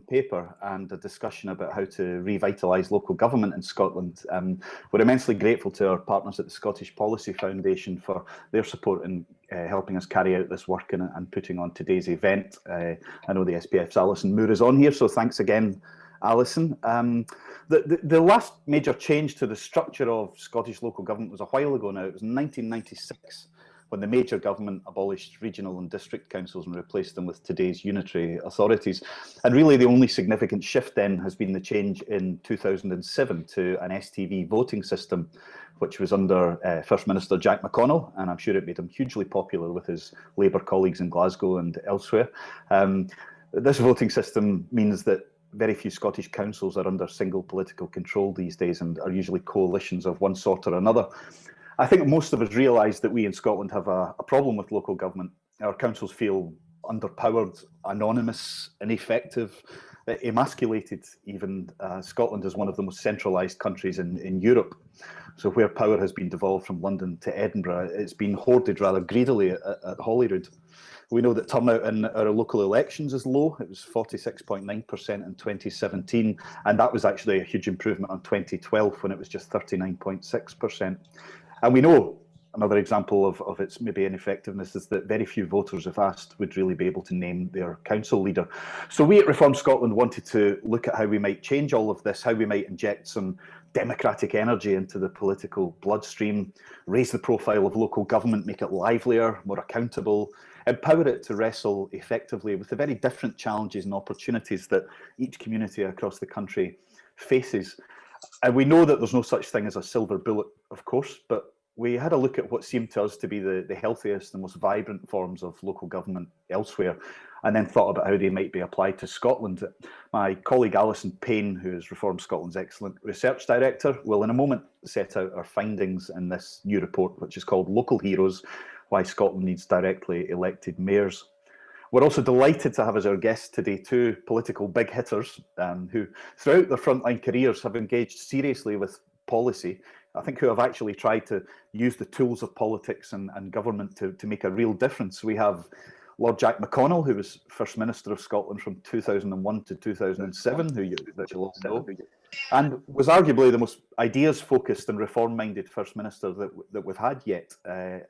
paper and a discussion about how to revitalise local government in Scotland. We're immensely grateful to our partners at the Scottish Policy Foundation for their support in helping us carry out this work and putting on today's event. I know the SPF's Alison Moore is on here, so thanks again, Alison. The last major change to the structure of Scottish local government was a while ago now. It was in 1996. When the major government abolished regional and district councils and replaced them with today's unitary authorities. And really the only significant shift then has been the change in 2007 to an STV voting system, which was under First Minister Jack Mcconnell, and I'm sure it made him hugely popular with his Labour colleagues in Glasgow and elsewhere. This voting system means that very few Scottish councils are under single political control these days and are usually coalitions of one sort or another. I think most of us realise that we in Scotland have a problem with local government. Our councils feel underpowered, anonymous, ineffective, emasculated even. Scotland is one of the most centralised countries in Europe. So where power has been devolved from London to Edinburgh, it's been hoarded rather greedily at Holyrood. We know that turnout in our local elections is low. It was 46.9% in 2017, and that was actually a huge improvement on 2012 when it was just 39.6%. And we know another example of its maybe ineffectiveness is that very few voters, if asked, would really be able to name their council leader. So we at Reform Scotland wanted to look at how we might change all of this, how we might inject some democratic energy into the political bloodstream, raise the profile of local government, make it livelier, more accountable, empower it to wrestle effectively with the very different challenges and opportunities that each community across the country faces. And we know that there's no such thing as a silver bullet, of course, but we had a look at what seemed to us to be the healthiest and most vibrant forms of local government elsewhere, and then thought about how they might be applied to Scotland. My colleague Alison Payne, who is Reform Scotland's excellent research director, will in a moment set out our findings in this new report, which is called Local Heroes: Why Scotland Needs Directly Elected Mayors. We're also delighted to have as our guests today two political big hitters who, throughout their frontline careers, have engaged seriously with policy. I think who have actually tried to use the tools of politics and government to make a real difference. We have Lord Jack Mcconnell, who was First Minister of Scotland from 2001 to 2007, who you'll all know, and was arguably the most ideas-focused and reform-minded First Minister that we've had yet.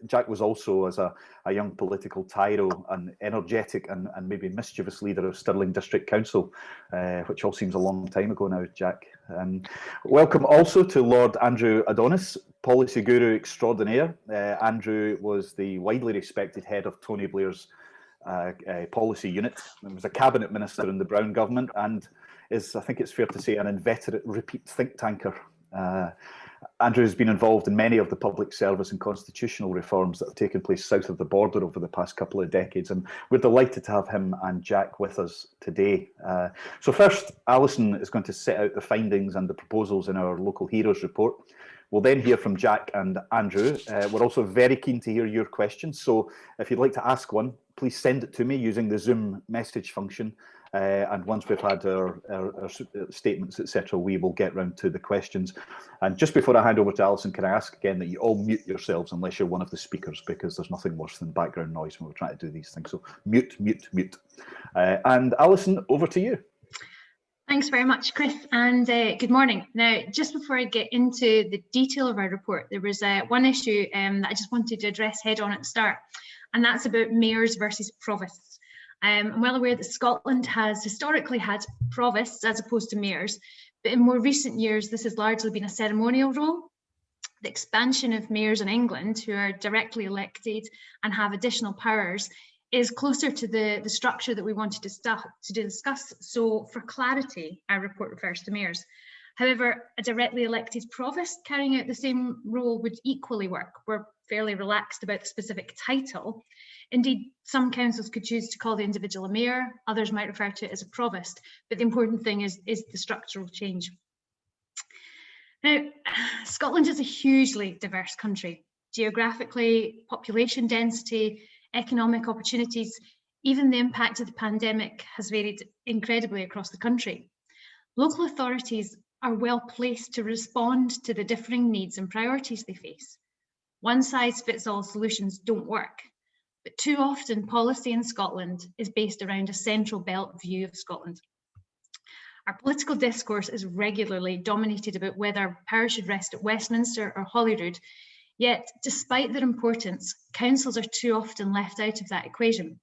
Jack was also, as a young political tyro, an energetic and maybe mischievous leader of Stirling District Council, which all seems a long time ago now, Jack. Welcome also to Lord Andrew Adonis, policy guru extraordinaire. Andrew was the widely respected head of Tony Blair's policy unit. He was a cabinet minister in the Brown government and is, I think it's fair to say, an inveterate repeat think tanker. Andrew has been involved in many of the public service and constitutional reforms that have taken place south of the border over the past couple of decades, and we're delighted to have him and Jack with us today. So first, Alison is going to set out the findings and the proposals in our Local Heroes report. We'll then hear from Jack and Andrew. We're also very keen to hear your questions, so if you'd like to ask one, please send it to me using the Zoom message function. And once we've had our statements, etc., we will get round to the questions. And just before I hand over to Alison, can I ask again that you all mute yourselves unless you're one of the speakers, because there's nothing worse than background noise when we're trying to do these things. So mute, mute, mute. And Alison, over to you. Thanks very much, Chris, and good morning. Now, just before I get into the detail of our report, there was one issue that I just wanted to address head on at the start, and that's about mayors versus provosts. I'm well aware that Scotland has historically had provosts as opposed to mayors, but in more recent years, this has largely been a ceremonial role. The expansion of mayors in England, who are directly elected and have additional powers, is closer to the structure that we wanted to discuss. So for clarity, our report refers to mayors. However, a directly elected provost carrying out the same role would equally work. We're fairly relaxed about the specific title. Indeed, some councils could choose to call the individual a mayor, others might refer to it as a provost, but the important thing is the structural change. Now, Scotland is a hugely diverse country. Geographically, population density, economic opportunities, even the impact of the pandemic has varied incredibly across the country. Local authorities are well placed to respond to the differing needs and priorities they face. One-size-fits-all solutions don't work, but too often policy in Scotland is based around a central belt view of Scotland. Our political discourse is regularly dominated about whether power should rest at Westminster or Holyrood, yet despite their importance, councils are too often left out of that equation.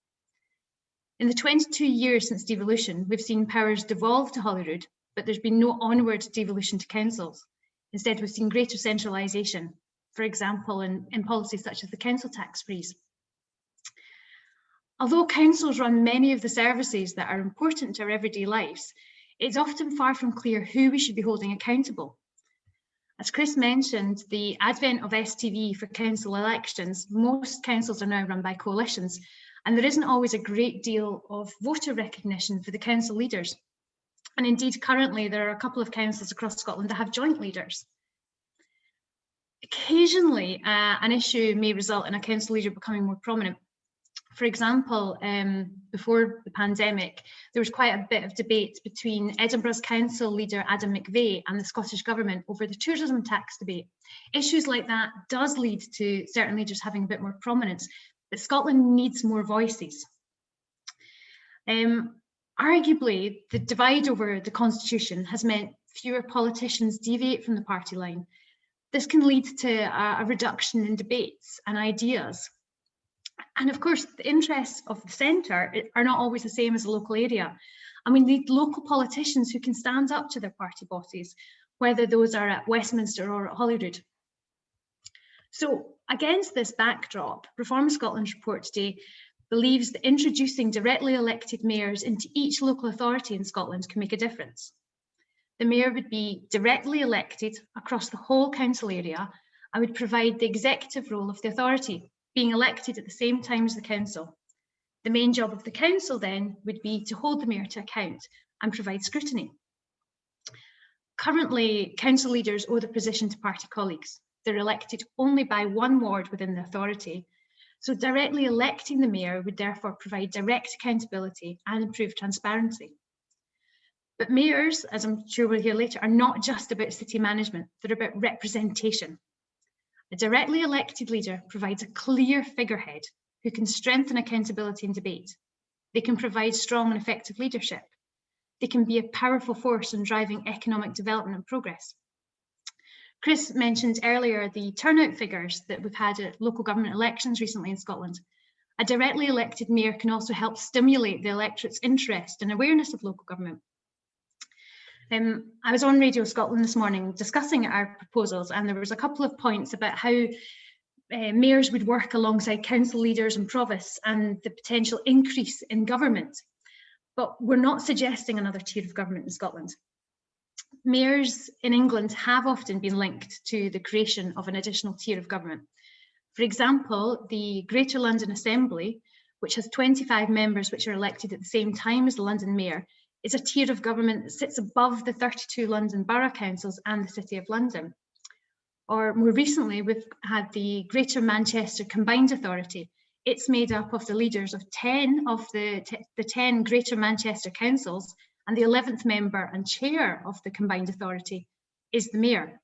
In the 22 years since devolution, we've seen powers devolve to Holyrood, but there's been no onward devolution to councils. Instead, we've seen greater centralisation, for example, in policies such as the council tax freeze. Although councils run many of the services that are important to our everyday lives, it's often far from clear who we should be holding accountable. As Chris mentioned, the advent of STV for council elections, most councils are now run by coalitions, and there isn't always a great deal of voter recognition for the council leaders. And indeed, currently, there are a couple of councils across Scotland that have joint leaders. Occasionally, an issue may result in a council leader becoming more prominent. For example, before the pandemic, there was quite a bit of debate between Edinburgh's council leader Adam McVeigh and the Scottish Government over the tourism tax debate. Issues like that does lead to certain leaders having a bit more prominence, but Scotland needs more voices. Arguably, the divide over the constitution has meant fewer politicians deviate from the party line. This can lead to a reduction in debates and ideas. And of course, the interests of the centre are not always the same as the local area. And we need local politicians who can stand up to their party bosses, whether those are at Westminster or at Holyrood. So against this backdrop, Reform Scotland's report today believes that introducing directly elected mayors into each local authority in Scotland can make a difference. The mayor would be directly elected across the whole council area and would provide the executive role of the authority, being elected at the same time as the council. The main job of the council then would be to hold the mayor to account and provide scrutiny. Currently, council leaders owe their position to party colleagues. They're elected only by one ward within the authority. So directly electing the mayor would therefore provide direct accountability and improve transparency. But mayors, as I'm sure we'll hear later, are not just about city management, they're about representation. A directly elected leader provides a clear figurehead who can strengthen accountability and debate. They can provide strong and effective leadership. They can be a powerful force in driving economic development and progress. Chris mentioned earlier the turnout figures that we've had at local government elections recently in Scotland. A directly elected mayor can also help stimulate the electorate's interest and awareness of local government. I was on Radio Scotland this morning discussing our proposals, and there was a couple of points about how mayors would work alongside council leaders and provosts and the potential increase in government. But we're not suggesting another tier of government in Scotland. Mayors in England have often been linked to the creation of an additional tier of government. For example, the Greater London Assembly, which has 25 members which are elected at the same time as the London Mayor, is a tier of government that sits above the 32 London Borough Councils and the City of London. Or more recently, we've had the Greater Manchester Combined Authority. It's made up of the leaders of 10 of the 10 Greater Manchester Councils, and the 11th member and chair of the Combined Authority is the Mayor.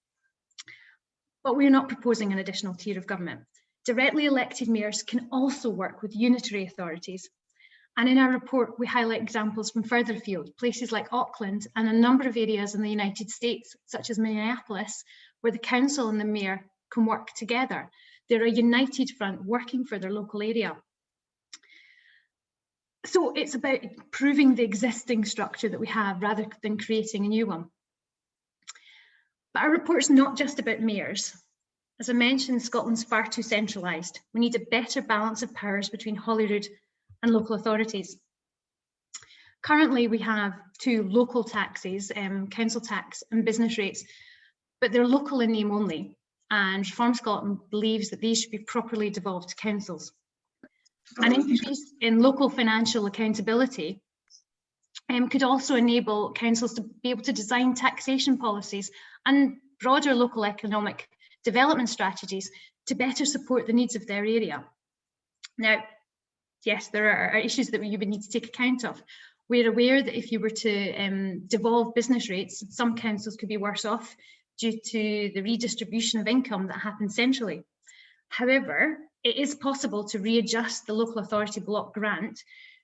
But we're not proposing an additional tier of government. Directly elected mayors can also work with unitary authorities. And in our report, we highlight examples from further afield, places like Auckland and a number of areas in the United States, such as Minneapolis, where the council and the mayor can work together. They're a united front working for their local area. So it's about improving the existing structure that we have rather than creating a new one. But our report's not just about mayors. As I mentioned, Scotland's far too centralised. We need a better balance of powers between Holyrood and local authorities. Currently, we have two local taxes, council tax and business rates, but they're local in name only. And Reform Scotland believes that these should be properly devolved to councils. An increase in local financial accountability could also enable councils to be able to design taxation policies and broader local economic development strategies to better support the needs of their area. Now, yes, there are issues that you would need to take account of. We're aware that if you were to devolve business rates, some councils could be worse off due to the redistribution of income that happens centrally. However, it is possible to readjust the local authority block grant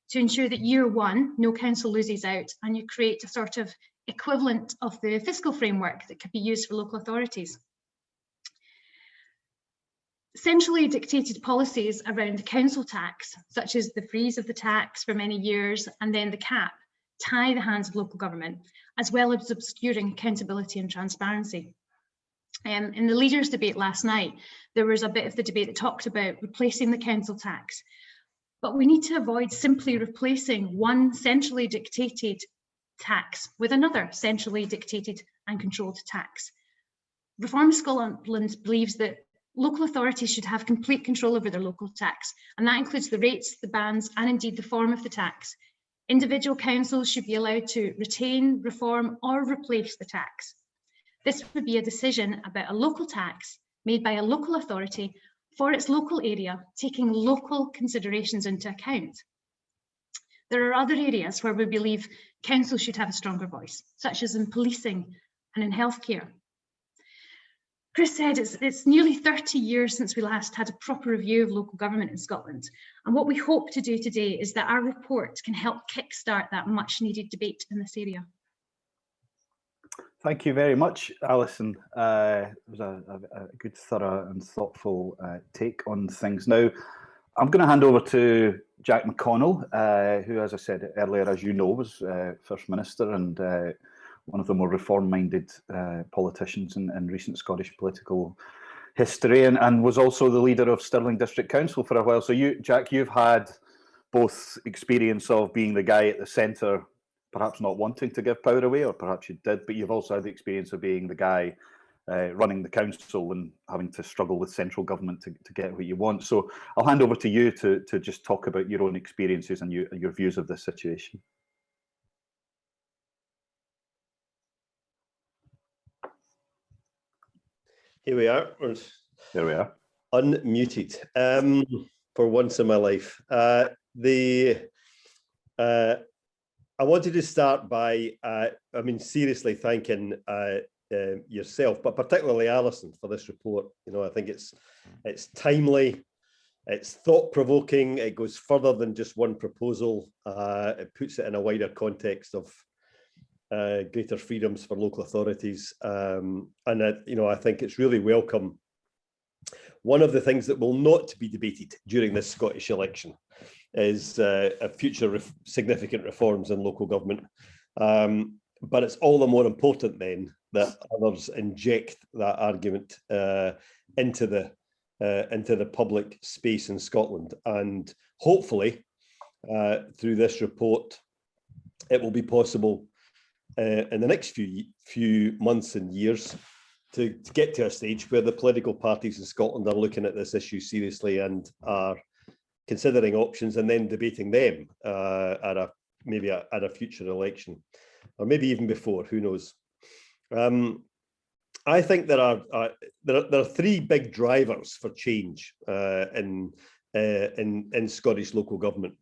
to ensure that year one, no council loses out, and you create a sort of equivalent of the fiscal framework that could be used for local authorities. Centrally dictated policies around the council tax, such as the freeze of the tax for many years and then the cap, tie the hands of local government, as well as obscuring accountability and transparency. In the leaders' debate last night, there was a bit of the debate that talked about replacing the council tax, but we need to avoid simply replacing one centrally dictated tax with another centrally dictated and controlled tax. Reform Scotland believes that local authorities should have complete control over their local tax, and that includes the rates, the bands, and indeed the form of the tax. Individual councils should be allowed to retain, reform, or replace the tax. This would be a decision about a local tax made by a local authority for its local area, taking local considerations into account. There are other areas where we believe councils should have a stronger voice, such as in policing and in healthcare. Chris said it's nearly 30 years since we last had a proper review of local government in Scotland. And what we hope to do today is that our report can help kickstart that much needed debate in this area. Thank you very much, Alison. It was a good, thorough and thoughtful take on things. Now, I'm going to hand over to Jack Mcconnell, who, as I said earlier, as you know, was First Minister and one of the more reform-minded politicians in recent Scottish political history, and was also the leader of Stirling District Council for a while. So you, Jack, you've had both experience of being the guy at the centre, perhaps not wanting to give power away, or perhaps you did, but you've also had the experience of being the guy running the council and having to struggle with central government to get what you want. So I'll hand over to you to just talk about your own experiences and your views of this situation. Here we are. There we are. Unmuted for once in my life. I wanted to start by, seriously thanking yourself, but particularly Alison, for this report. You know, I think it's timely, it's thought-provoking, it goes further than just one proposal. It puts it in a wider context of greater freedoms for local authorities, and I think it's really welcome. One of the things that will not be debated during this Scottish election is future significant reforms in local government, but it's all the more important then that others inject that argument into the public space in Scotland, and hopefully through this report it will be possible in the next few months and years to get to a stage where the political parties in Scotland are looking at this issue seriously and are considering options and then debating them maybe at a future election, or maybe even before, who knows. I think there are three big drivers for change in Scottish local government.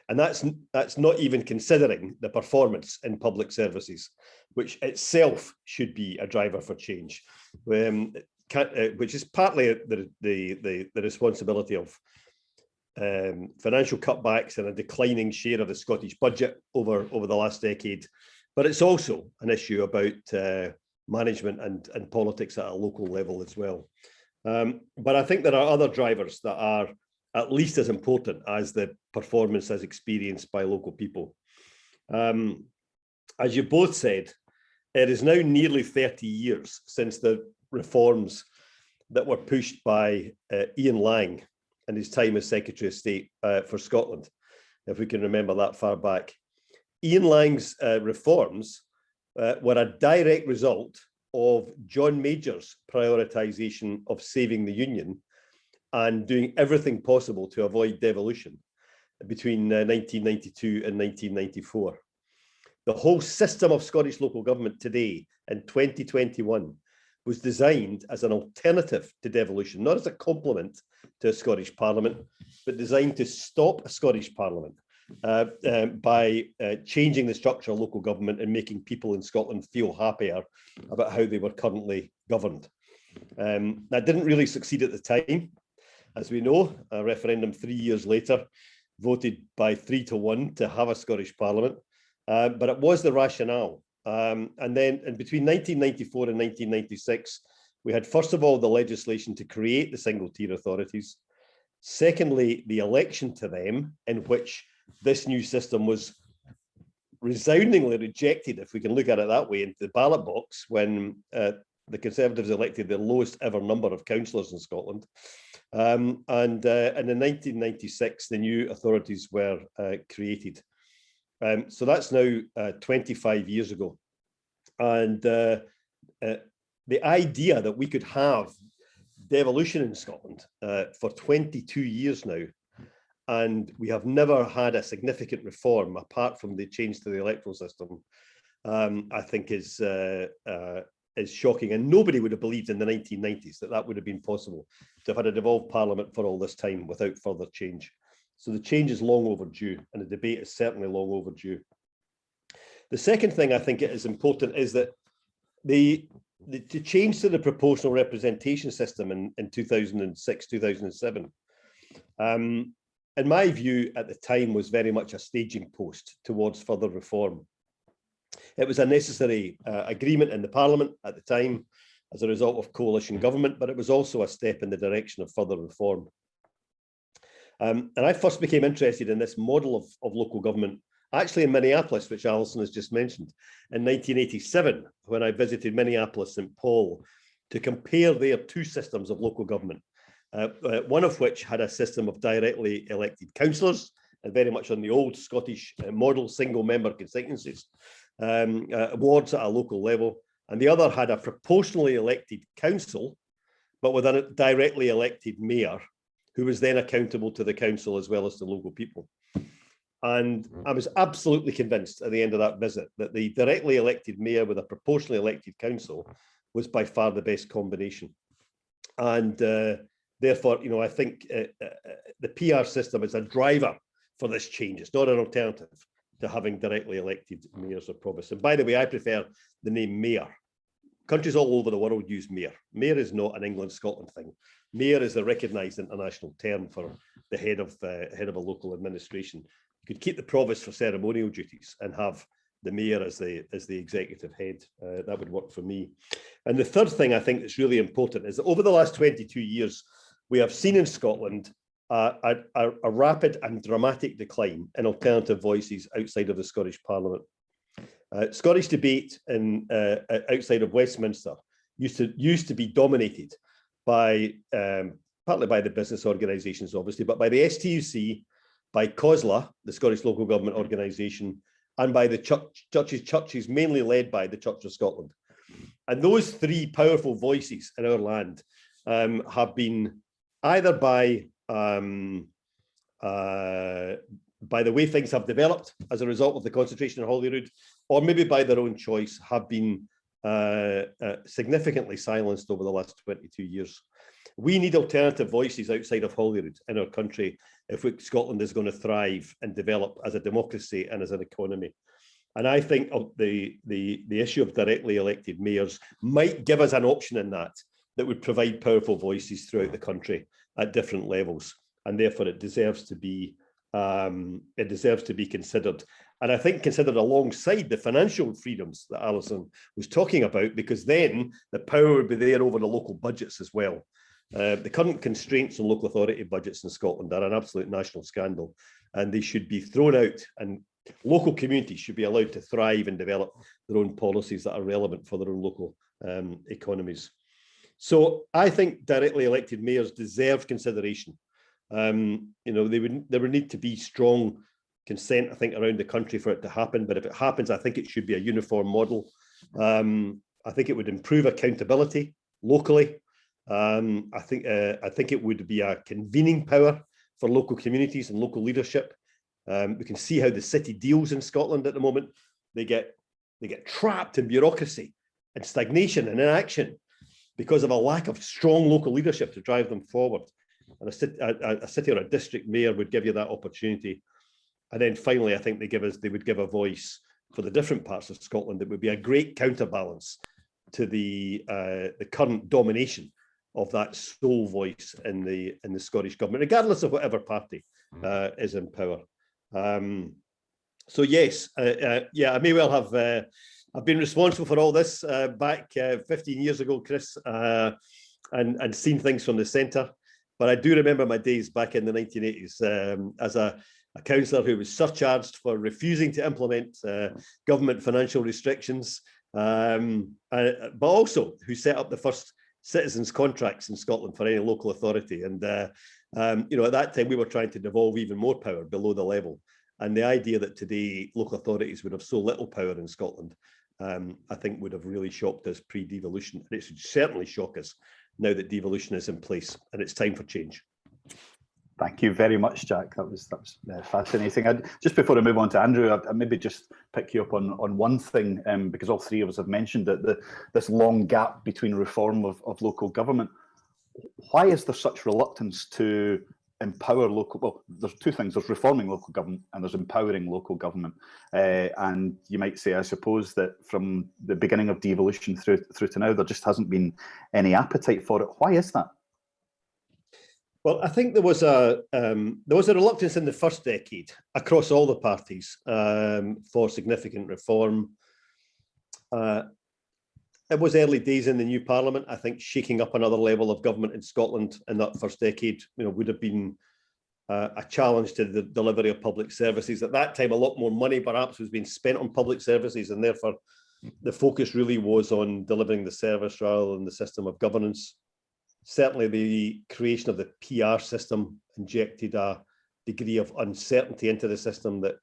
And that's not even considering the performance in public services, which itself should be a driver for change, which is partly the responsibility of financial cutbacks and a declining share of the Scottish budget over the last decade. But it's also an issue about management and politics at a local level as well. But I think there are other drivers that are at least as important as the performance as experienced by local people. As you both said, it is now nearly 30 years since the reforms that were pushed by Ian Lang in his time as Secretary of State for Scotland, if we can remember that far back. Ian Lang's reforms were a direct result of John Major's prioritisation of saving the Union and doing everything possible to avoid devolution between 1992 and 1994. The whole system of Scottish local government today in 2021 was designed as an alternative to devolution, not as a complement to a Scottish Parliament, but designed to stop a Scottish Parliament by changing the structure of local government and making people in Scotland feel happier about how they were currently governed. That didn't really succeed at the time. As we know, a referendum 3 years later voted by 3-1 to have a Scottish Parliament, but it was the rationale. And then between 1994 and 1996, we had, first of all, the legislation to create the single-tier authorities. Secondly, the election to them, in which this new system was resoundingly rejected, if we can look at it that way, into the ballot box when the Conservatives elected the lowest ever number of councillors in Scotland. And in 1996, the new authorities were created. So that's now 25 years ago. And the idea that we could have devolution in Scotland for 22 years now, and we have never had a significant reform apart from the change to the electoral system, I think is shocking. And nobody would have believed in the 1990s that that would have been possible, to have had a devolved parliament for all this time without further change. So the change is long overdue, and the debate is certainly long overdue. The second thing I think it is important is that the change to the proportional representation system in 2006, 2007, in my view at the time, was very much a staging post towards further reform. It was a necessary agreement in the Parliament at the time as a result of coalition government, but it was also a step in the direction of further reform. And I first became interested in this model of local government actually in Minneapolis, which Alison has just mentioned, in 1987, when I visited Minneapolis, St. Paul, to compare their two systems of local government, one of which had a system of directly elected councillors, and very much on the old Scottish model, single-member constituencies, wards at a local level, and the other had a proportionally elected council, but with a directly elected mayor, who was then accountable to the council as well as the local people. And I was absolutely convinced at the end of that visit that the directly elected mayor with a proportionally elected council was by far the best combination. And therefore, I think the PR system is a driver for this change. It's not an alternative to having directly elected mayors or provosts. And by the way, I prefer the name mayor. Countries all over the world use mayor. Mayor is not an England-Scotland thing. Mayor is a recognised international term for the head of a local administration. You could keep the provost for ceremonial duties and have the mayor as the executive head. That would work for me. And the third thing I think that's really important is that over the last 22 years, we have seen in Scotland a rapid and dramatic decline in alternative voices outside of the Scottish Parliament. Scottish debate outside of Westminster used to be dominated by partly by the business organisations, obviously, but by the STUC, by COSLA, the Scottish Local Government Organisation, and by the churches mainly led by the Church of Scotland. And those three powerful voices in our land have been either by the way things have developed as a result of the concentration in Holyrood, or maybe by their own choice, have been significantly silenced over the last 22 years. We need alternative voices outside of Holyrood in our country if Scotland is going to thrive and develop as a democracy and as an economy. And I think the issue of directly elected mayors might give us an option in that would provide powerful voices throughout the country at different levels, and therefore it deserves to be considered. And I think considered alongside the financial freedoms that Alison was talking about, because then the power would be there over the local budgets as well. The current constraints on local authority budgets in Scotland are an absolute national scandal, and they should be thrown out, and local communities should be allowed to thrive and develop their own policies that are relevant for their own local economies. So I think directly elected mayors deserve consideration. There would need to be strong consent, I think, around the country for it to happen. But if it happens, I think it should be a uniform model. I think it would improve accountability locally. I think it would be a convening power for local communities and local leadership. We can see how the city deals in Scotland at the moment. They get trapped in bureaucracy and stagnation and inaction because of a lack of strong local leadership to drive them forward. And a city or a district mayor would give you that opportunity. And then finally, I think they would give a voice for the different parts of Scotland that would be a great counterbalance to the current domination of that sole voice in the Scottish government, regardless of whatever party is in power. So yes, yeah, I may well have. I've been responsible for all this back 15 years ago, Chris, and seen things from the centre. But I do remember my days back in the 1980s as a councillor who was surcharged for refusing to implement government financial restrictions, but also who set up the first citizens' contracts in Scotland for any local authority. And you know, at that time we were trying to devolve even more power below the level. And the idea that today local authorities would have so little power in Scotland, I think would have really shocked us pre-devolution. And it should certainly shock us now that devolution is in place and it's time for change. Thank you very much, Jack. That was fascinating. Just before I move on to Andrew, I'd maybe just pick you up on one thing, because all three of us have mentioned that this long gap between reform of local government. Why is there such reluctance to empower local? Well, there's two things: there's reforming local government and there's empowering local government. And you might say, I suppose, that from the beginning of devolution through to now, there just hasn't been any appetite for it. Why is that? Well, I think there was a reluctance in the first decade across all the parties for significant reform. It was early days in the new parliament. I think shaking up another level of government in Scotland in that first decade, you know, would have been a challenge to the delivery of public services. At that time, a lot more money perhaps was being spent on public services, and therefore the focus really was on delivering the service rather than the system of governance. Certainly the creation of the PR system injected a degree of uncertainty into the system that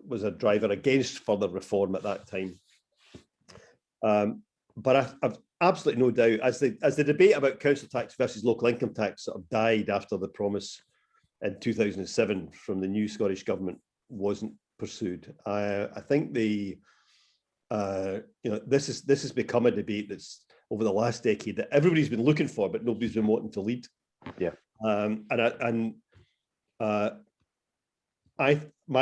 was a driver against further reform at that time. But I've absolutely no doubt, as the debate about council tax versus local income tax sort of died after the promise in 2007 from the new Scottish government wasn't pursued. I think you know, this has become a debate that's over the last decade that everybody's been looking for, but nobody's been wanting to lead. Yeah. My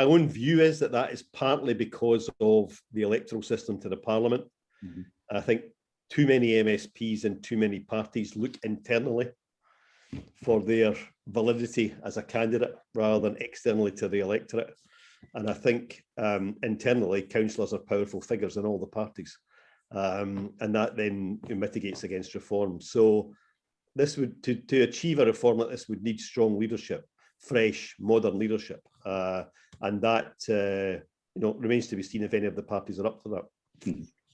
own view is that is partly because of the electoral system to the parliament. Mm-hmm. I think too many MSPs and too many parties look internally for their validity as a candidate rather than externally to the electorate. And I think internally, councillors are powerful figures in all the parties. And that then mitigates against reform. So this would, to achieve a reform like this, would need strong leadership, fresh, modern leadership. And that you know, remains to be seen if any of the parties are up to that.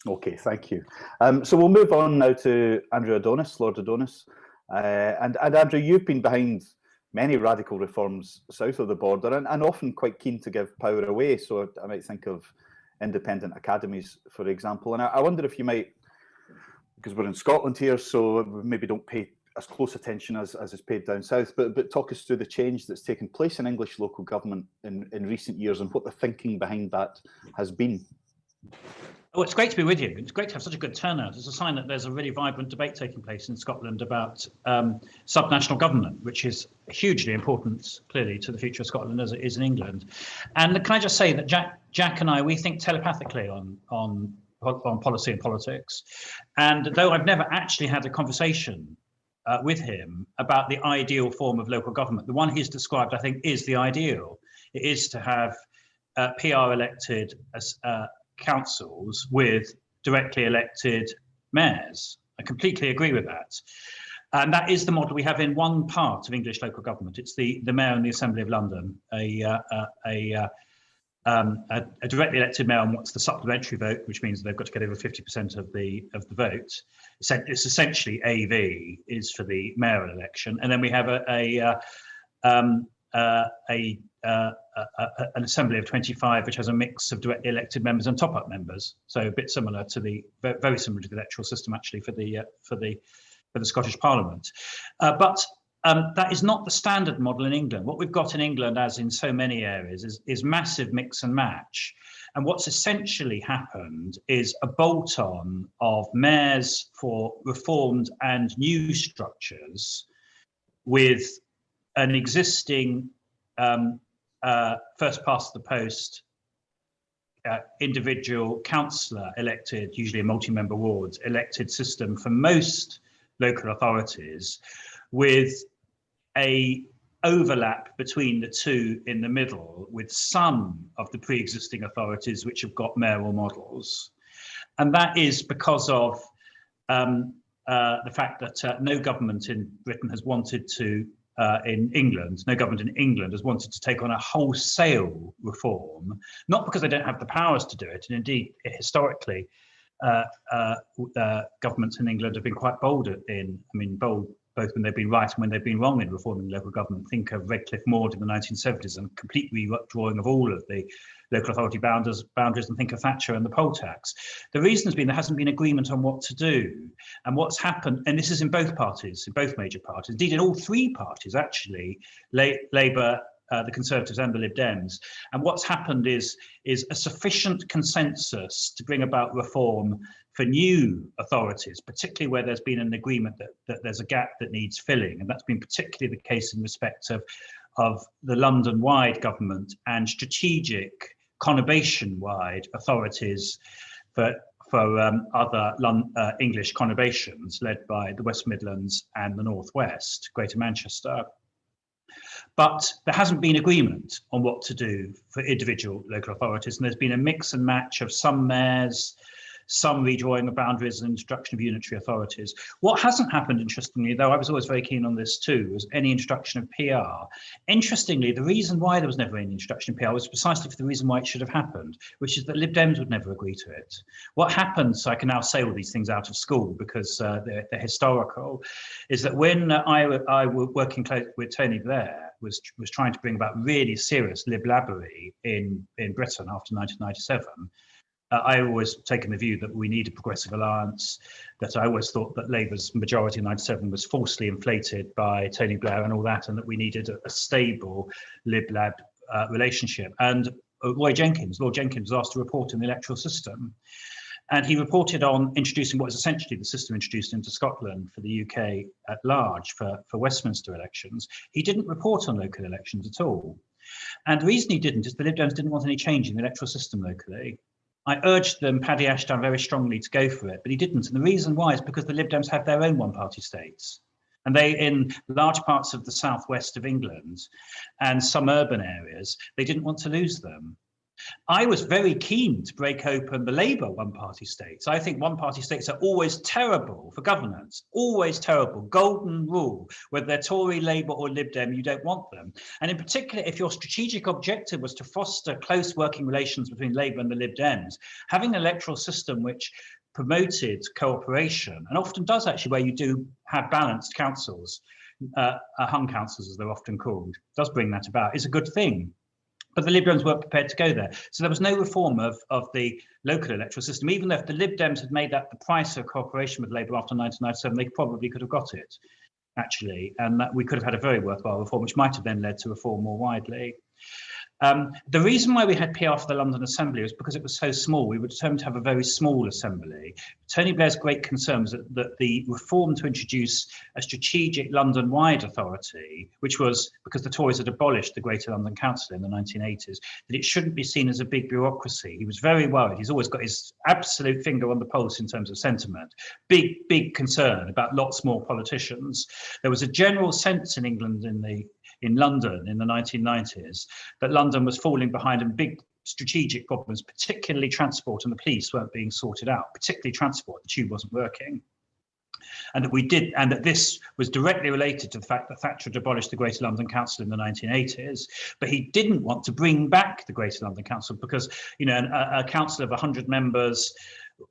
Okay, thank you. So we'll move on now to Andrew Adonis, Lord Adonis. And Andrew, you've been behind many radical reforms south of the border and often quite keen to give power away. So I might think of independent academies, for example. And I wonder if you might, because we're in Scotland here, so we maybe don't pay as close attention as is paid down south, but talk us through the change that's taken place in English local government in recent years and what the thinking behind that has been. Oh, it's great to be with you. It's great to have such a good turnout. It's a sign that there's a really vibrant debate taking place in Scotland about subnational government, which is hugely important, clearly, to the future of Scotland as it is in England. And can I just say that Jack and I, we think telepathically on policy and politics. And though I've never actually had a conversation with him about the ideal form of local government, the one he's described, I think, is the ideal. It is to have PR elected councils with directly elected mayors. I completely agree with that. And that is the model we have in one part of English local government. It's the mayor and the Assembly of London, a directly elected mayor and what's the supplementary vote, which means they've got to get over 50% of the vote. It's essentially AV is for the mayoral election, and then we have an assembly of 25, which has a mix of directly elected members and top-up members. So a bit similar to very similar to the electoral system actually for the Scottish Parliament. But that is not the standard model in England. What we've got in England, as in so many areas, is massive mix and match. And what's essentially happened is a bolt-on of mayors for reformed and new structures with an existing first past the post individual councillor elected, usually in multi-member wards, elected system for most local authorities, with a overlap between the two in the middle, with some of the pre-existing authorities which have got mayoral models. And that is because of the fact that no government in Britain has wanted to, no government in England has wanted to take on a wholesale reform, not because they don't have the powers to do it. And indeed, historically, governments in England have been quite bold bold both when they've been right and when they've been wrong in reforming local government. Think of Redcliffe Maud in the 1970s and complete redrawing of all of the local authority boundaries, and think of Thatcher and the poll tax. The reason has been there hasn't been agreement on what to do. And what's happened, and this is in both parties, in both major parties, indeed in all three parties actually, Labour, the Conservatives and the Lib Dems. And what's happened is a sufficient consensus to bring about reform for new authorities, particularly where there's been an agreement that there's a gap that needs filling. And that's been particularly the case in respect of the London-wide government and strategic conurbation-wide authorities for other English conurbations led by the West Midlands and the North West, Greater Manchester. But there hasn't been agreement on what to do for individual local authorities, and there's been a mix and match of some mayors, some redrawing of boundaries and introduction of unitary authorities. What hasn't happened, interestingly, though I was always very keen on this too, was any introduction of PR. Interestingly, the reason why there was never any introduction of PR was precisely for the reason why it should have happened, which is that Lib Dems would never agree to it. What happened, so I can now say all these things out of school because they're historical, is that when I was working close with Tony Blair, was trying to bring about really serious Lib-labbery in Britain after 1997, I always taken the view that we need a progressive alliance, that I always thought that Labour's majority in 97 was falsely inflated by Tony Blair and all that, and that we needed a stable Lib-Lab relationship. And Lord Jenkins was asked to report on the electoral system. And he reported on introducing what is essentially the system introduced into Scotland for the UK at large for Westminster elections. He didn't report on local elections at all. And the reason he didn't is the Lib Dems didn't want any change in the electoral system locally. I urged them, Paddy Ashdown, very strongly to go for it, but he didn't. And the reason why is because the Lib Dems have their own one-party states. And they, in large parts of the southwest of England and some urban areas, they didn't want to lose them. I was very keen to break open the Labour one-party states. I think one-party states are always terrible for governance, always terrible. Golden rule, whether they're Tory, Labour or Lib Dem, you don't want them. And in particular, if your strategic objective was to foster close working relations between Labour and the Lib Dems, having an electoral system which promoted cooperation, and often does actually where you do have balanced councils, hung councils as they're often called, does bring that about, is a good thing. But the Lib Dems weren't prepared to go there. So there was no reform of the local electoral system. Even though if the Lib Dems had made that the price of cooperation with Labour after 1997, they probably could have got it, actually. And that we could have had a very worthwhile reform, which might have then led to reform more widely. The reason why we had PR for the London Assembly was because it was so small. We were determined to have a very small assembly. Tony Blair's great concern was that the reform to introduce a strategic London-wide authority, which was because the Tories had abolished the Greater London Council in the 1980s, that it shouldn't be seen as a big bureaucracy. He was very worried. He's always got his absolute finger on the pulse in terms of sentiment. Big concern about lots more politicians. There was a general sense in England in London in the 1990s that London was falling behind in big strategic problems, particularly transport, and the police weren't being sorted out, particularly transport. The tube wasn't working. And that this was directly related to the fact that Thatcher had abolished the Greater London Council in the 1980s, but he didn't want to bring back the Greater London Council because, you know, a council of 100 members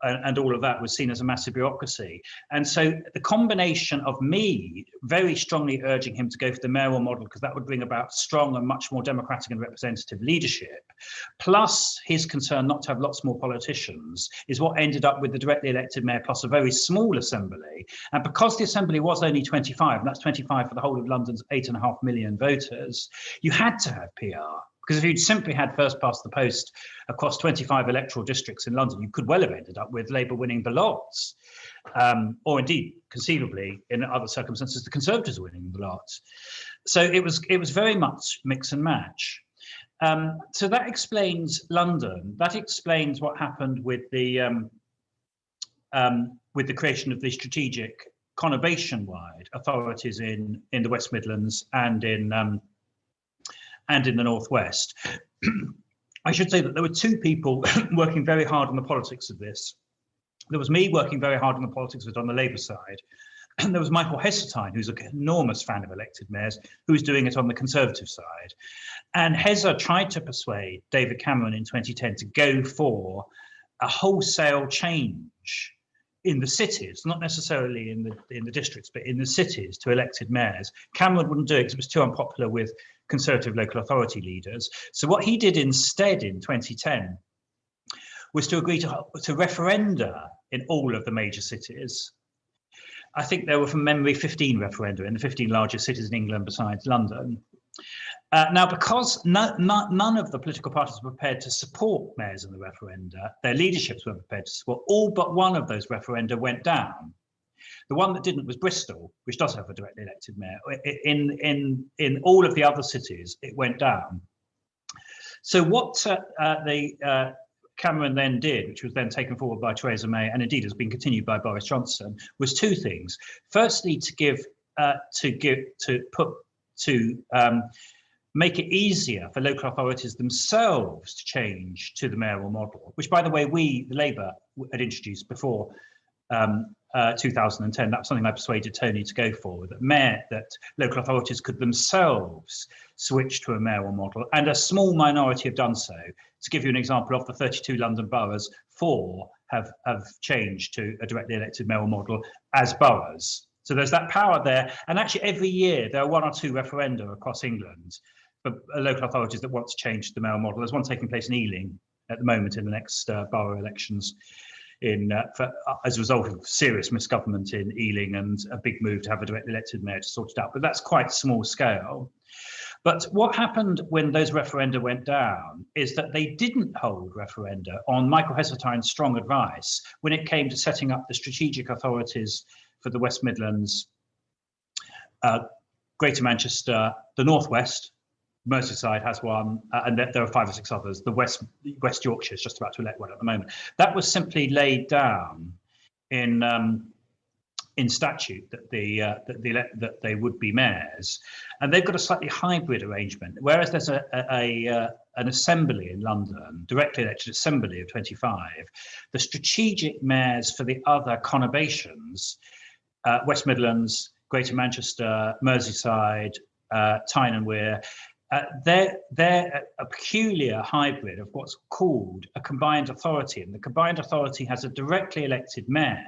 and all of that was seen as a massive bureaucracy. And so the combination of me very strongly urging him to go for the mayoral model, because that would bring about strong and much more democratic and representative leadership, plus his concern not to have lots more politicians, is what ended up with the directly elected mayor plus a very small assembly. And because the assembly was only 25, and that's 25 for the whole of London's 8.5 million voters, you had to have PR. Because if you'd simply had first past the post across 25 electoral districts in London, you could well have ended up with Labour winning the lots. Or indeed, conceivably, in other circumstances, the Conservatives winning the lots. So it was very much mix and match. So that explains London. That explains what happened with the creation of the strategic conurbation-wide authorities in the West Midlands and in the Northwest. I should say that there were two people working very hard on the politics of this. There was me working very hard on the politics of it on the Labour side, and there was Michael Heseltine, who's an enormous fan of elected mayors, who was doing it on the Conservative side. And Heza tried to persuade David Cameron in 2010 to go for a wholesale change in the cities, not necessarily in the districts, but in the cities, to elected mayors. Cameron wouldn't do it because it was too unpopular with Conservative local authority leaders. So what he did instead in 2010 was to agree to referenda in all of the major cities. I think there were, from memory, 15 referenda in the 15 largest cities in England besides London. Now, because none of the political parties were prepared to support mayors in the referenda, their leaderships weren't prepared to support, all but one of those referenda went down. The one that didn't was Bristol, which does have a directly elected mayor. In all of the other cities, it went down. So what Cameron then did, which was then taken forward by Theresa May, and indeed has been continued by Boris Johnson, was two things. Firstly, make it easier for local authorities themselves to change to the mayoral model, which, by the way, the Labour had introduced before 2010. That was something I persuaded Tony to go for, that local authorities could themselves switch to a mayoral model, and a small minority have done so. To give you an example, of the 32 London boroughs, 4 have changed to a directly elected mayoral model as boroughs. So there's that power there. And actually every year there are 1 or 2 referenda across England for local authorities that want to change to the mayoral model. There's one taking place in Ealing at the moment in the next borough elections as a result of serious misgovernment in Ealing and a big move to have a directly elected mayor to sort it out. But that's quite small scale. But what happened when those referenda went down is that they didn't hold referenda on Michael Heseltine's strong advice when it came to setting up the strategic authorities for the West Midlands, Greater Manchester, the Northwest. Merseyside has one, and there are 5 or 6 others. The West Yorkshire is just about to elect one at the moment. That was simply laid down in statute that they would be mayors, and they've got a slightly hybrid arrangement. Whereas there's an assembly in London, directly elected assembly of 25, the strategic mayors for the other conurbations, West Midlands, Greater Manchester, Merseyside, Tyne and Wear, they're a peculiar hybrid of what's called a combined authority, and the combined authority has a directly elected mayor,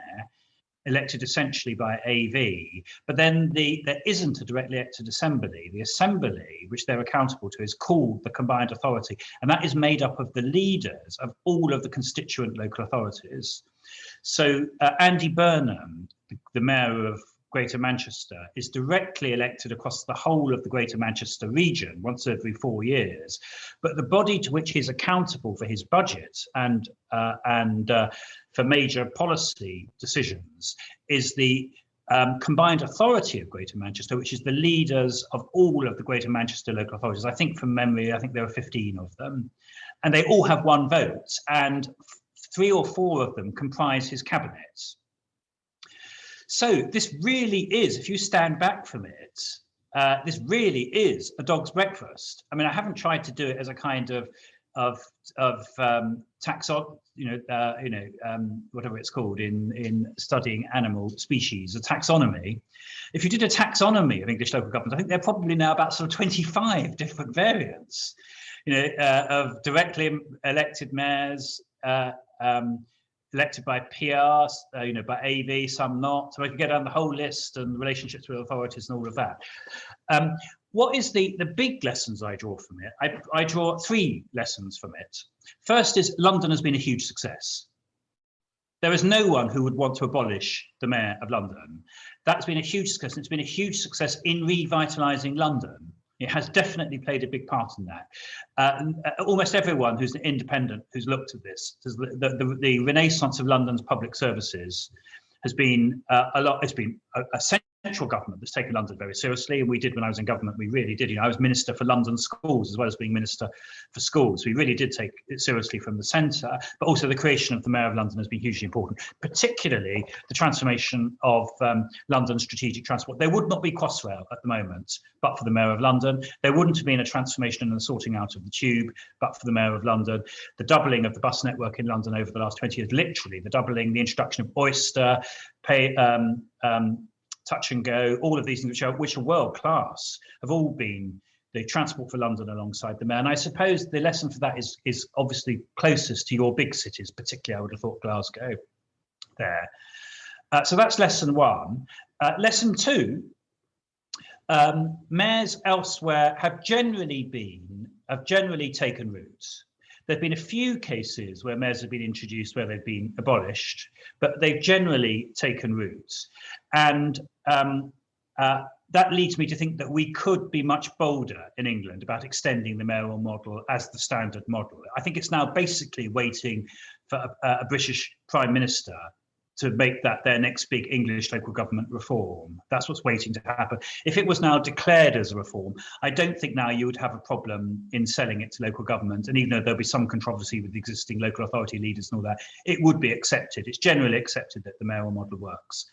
elected essentially by AV, but then there isn't a directly elected assembly. The assembly, which they're accountable to, is called the combined authority, and that is made up of the leaders of all of the constituent local authorities. So Andy Burnham, the mayor of Greater Manchester, is directly elected across the whole of the Greater Manchester region once every 4 years. But the body to which he's accountable for his budget and for major policy decisions is the combined authority of Greater Manchester, which is the leaders of all of the Greater Manchester local authorities. I think from memory, I think there are 15 of them. And they all have 1 vote, and 3 or 4 of them comprise his cabinet. So this really is, if you stand back from it, this really is a dog's breakfast. I mean, I haven't tried to do it as a kind of taxon, whatever it's called in studying animal species, a taxonomy. If you did a taxonomy of English local government, I think there are probably now about sort of 25 different variants, of directly elected mayors, elected by PR, by AV, some not. So I could get down the whole list and relationships with authorities and all of that. What is the big lessons I draw from it? I draw 3 lessons from it. First is London has been a huge success. There is no one who would want to abolish the mayor of London. That's been a huge success, and it's been a huge success in revitalising London. It has definitely played a big part in that. Almost everyone who's independent who's looked at this says the renaissance of London's public services has been it's been a central government that's taken London very seriously, and we did when I was in government. We really did. I was Minister for London Schools as well as being Minister for Schools. We really did take it seriously from the centre, but also the creation of the Mayor of London has been hugely important, particularly the transformation of London strategic transport. There would not be Crossrail at the moment, but for the Mayor of London. There wouldn't have been a transformation and the sorting out of the tube, but for the Mayor of London. The doubling of the bus network in London over the last 20 years, literally the doubling, the introduction of Oyster, Touch and Go, all of these things which are world class, have all been the transport for London alongside the Mayor. And I suppose the lesson for that is obviously closest to your big cities, particularly I would have thought Glasgow there. So that's lesson one. Lesson two, mayors elsewhere have generally taken routes. There have been a few cases where mayors have been introduced where they've been abolished, but they've generally taken routes. And that leads me to think that we could be much bolder in England about extending the mayoral model as the standard model. I think it's now basically waiting for a British Prime Minister to make that their next big English local government reform. That's what's waiting to happen. If it was now declared as a reform, I don't think now you would have a problem in selling it to local government. And even though there'll be some controversy with the existing local authority leaders and all that, it would be accepted. It's generally accepted that the mayoral model works.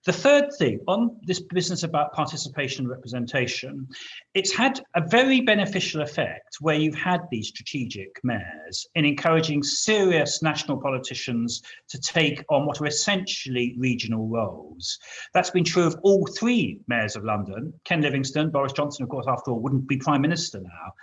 The third thing on this business about participation and representation, it's had a very beneficial effect where you've had these strategic mayors in encouraging serious national politicians to take on what are essentially regional roles. That's been true of all three mayors of London. Ken Livingstone, Boris Johnson, of course, after all, wouldn't be Prime Minister now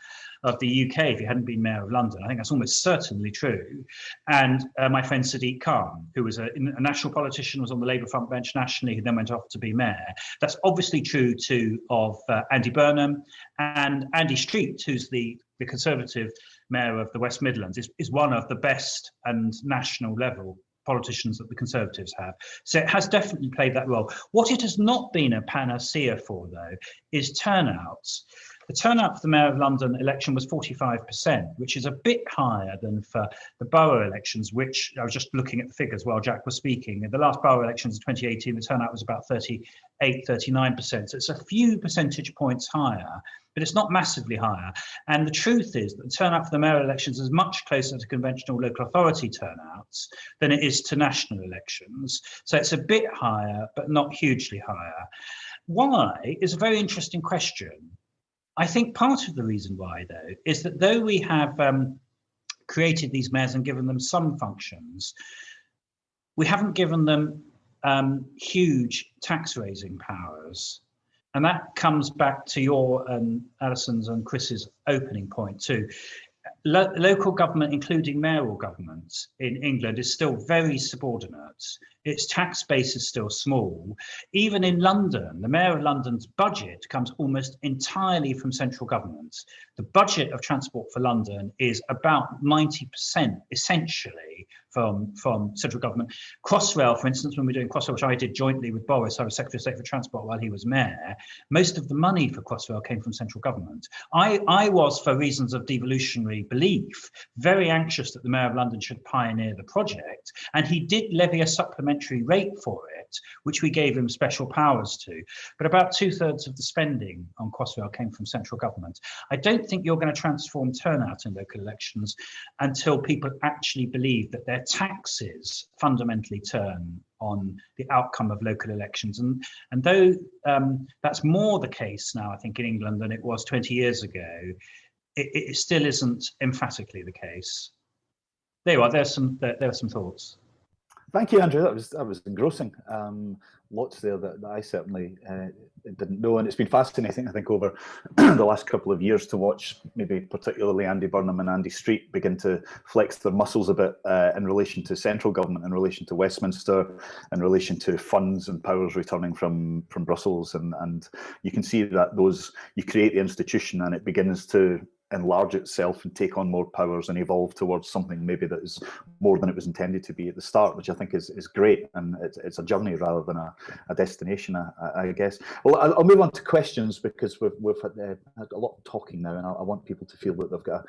of the UK if he hadn't been Mayor of London. I think that's almost certainly true. And my friend Sadiq Khan, who was a national politician, was on the Labour front bench nationally, who then went off to be Mayor. That's obviously true too of Andy Burnham, and Andy Street, who's the Conservative Mayor of the West Midlands, is one of the best and national level politicians that the Conservatives have. So it has definitely played that role. What it has not been a panacea for, though, is turnouts. The turnout for the Mayor of London election was 45%, which is a bit higher than for the borough elections, which I was just looking at the figures while Jack was speaking. In the last borough elections of 2018, the turnout was about 38, 39%. So it's a few percentage points higher, but it's not massively higher. And the truth is that the turnout for the mayoral elections is much closer to conventional local authority turnouts than it is to national elections. So it's a bit higher, but not hugely higher. Why is a very interesting question. I think part of the reason why, though, is that though we have created these mayors and given them some functions, we haven't given them huge tax raising powers. And that comes back to your Alison's and Chris's opening point too. Local government, including mayoral government in England, is still very subordinate. Its tax base is still small. Even in London, the Mayor of London's budget comes almost entirely from central government. The budget of Transport for London is about 90% essentially from central government. Crossrail, for instance, when we're doing Crossrail, which I did jointly with Boris, I was Secretary of State for Transport while he was Mayor, most of the money for Crossrail came from central government. I was, for reasons of devolutionary belief, very anxious that the Mayor of London should pioneer the project, and he did levy a supplementary rate for it, which we gave him special powers to. But about 2/3 of the spending on Crossrail came from central government. I don't think you're going to transform turnout in local elections until people actually believe that their taxes fundamentally turn on the outcome of local elections. And though that's more the case now, I think, in England than it was 20 years ago, it still isn't emphatically the case. There you are. There are some thoughts. Thank you, Andrew. That was engrossing. Lots there that I certainly didn't know, and it's been fascinating, I think, over the last couple of years to watch maybe particularly Andy Burnham and Andy Street begin to flex their muscles a bit in relation to central government, in relation to Westminster, in relation to funds and powers returning from Brussels, and you can see that you create the institution and it begins to enlarge itself and take on more powers and evolve towards something maybe that is more than it was intended to be at the start, which I think is great, and it's a journey rather than a destination, I guess. Well, I'll move on to questions because we've had a lot of talking now, and I want people to feel that they've got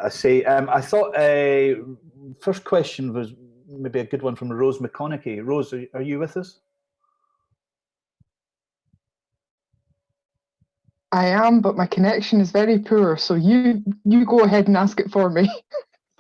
a say. I thought first question was maybe a good one from Rose McConnell. Rose, are you with us? I am, but my connection is very poor, so you go ahead and ask it for me.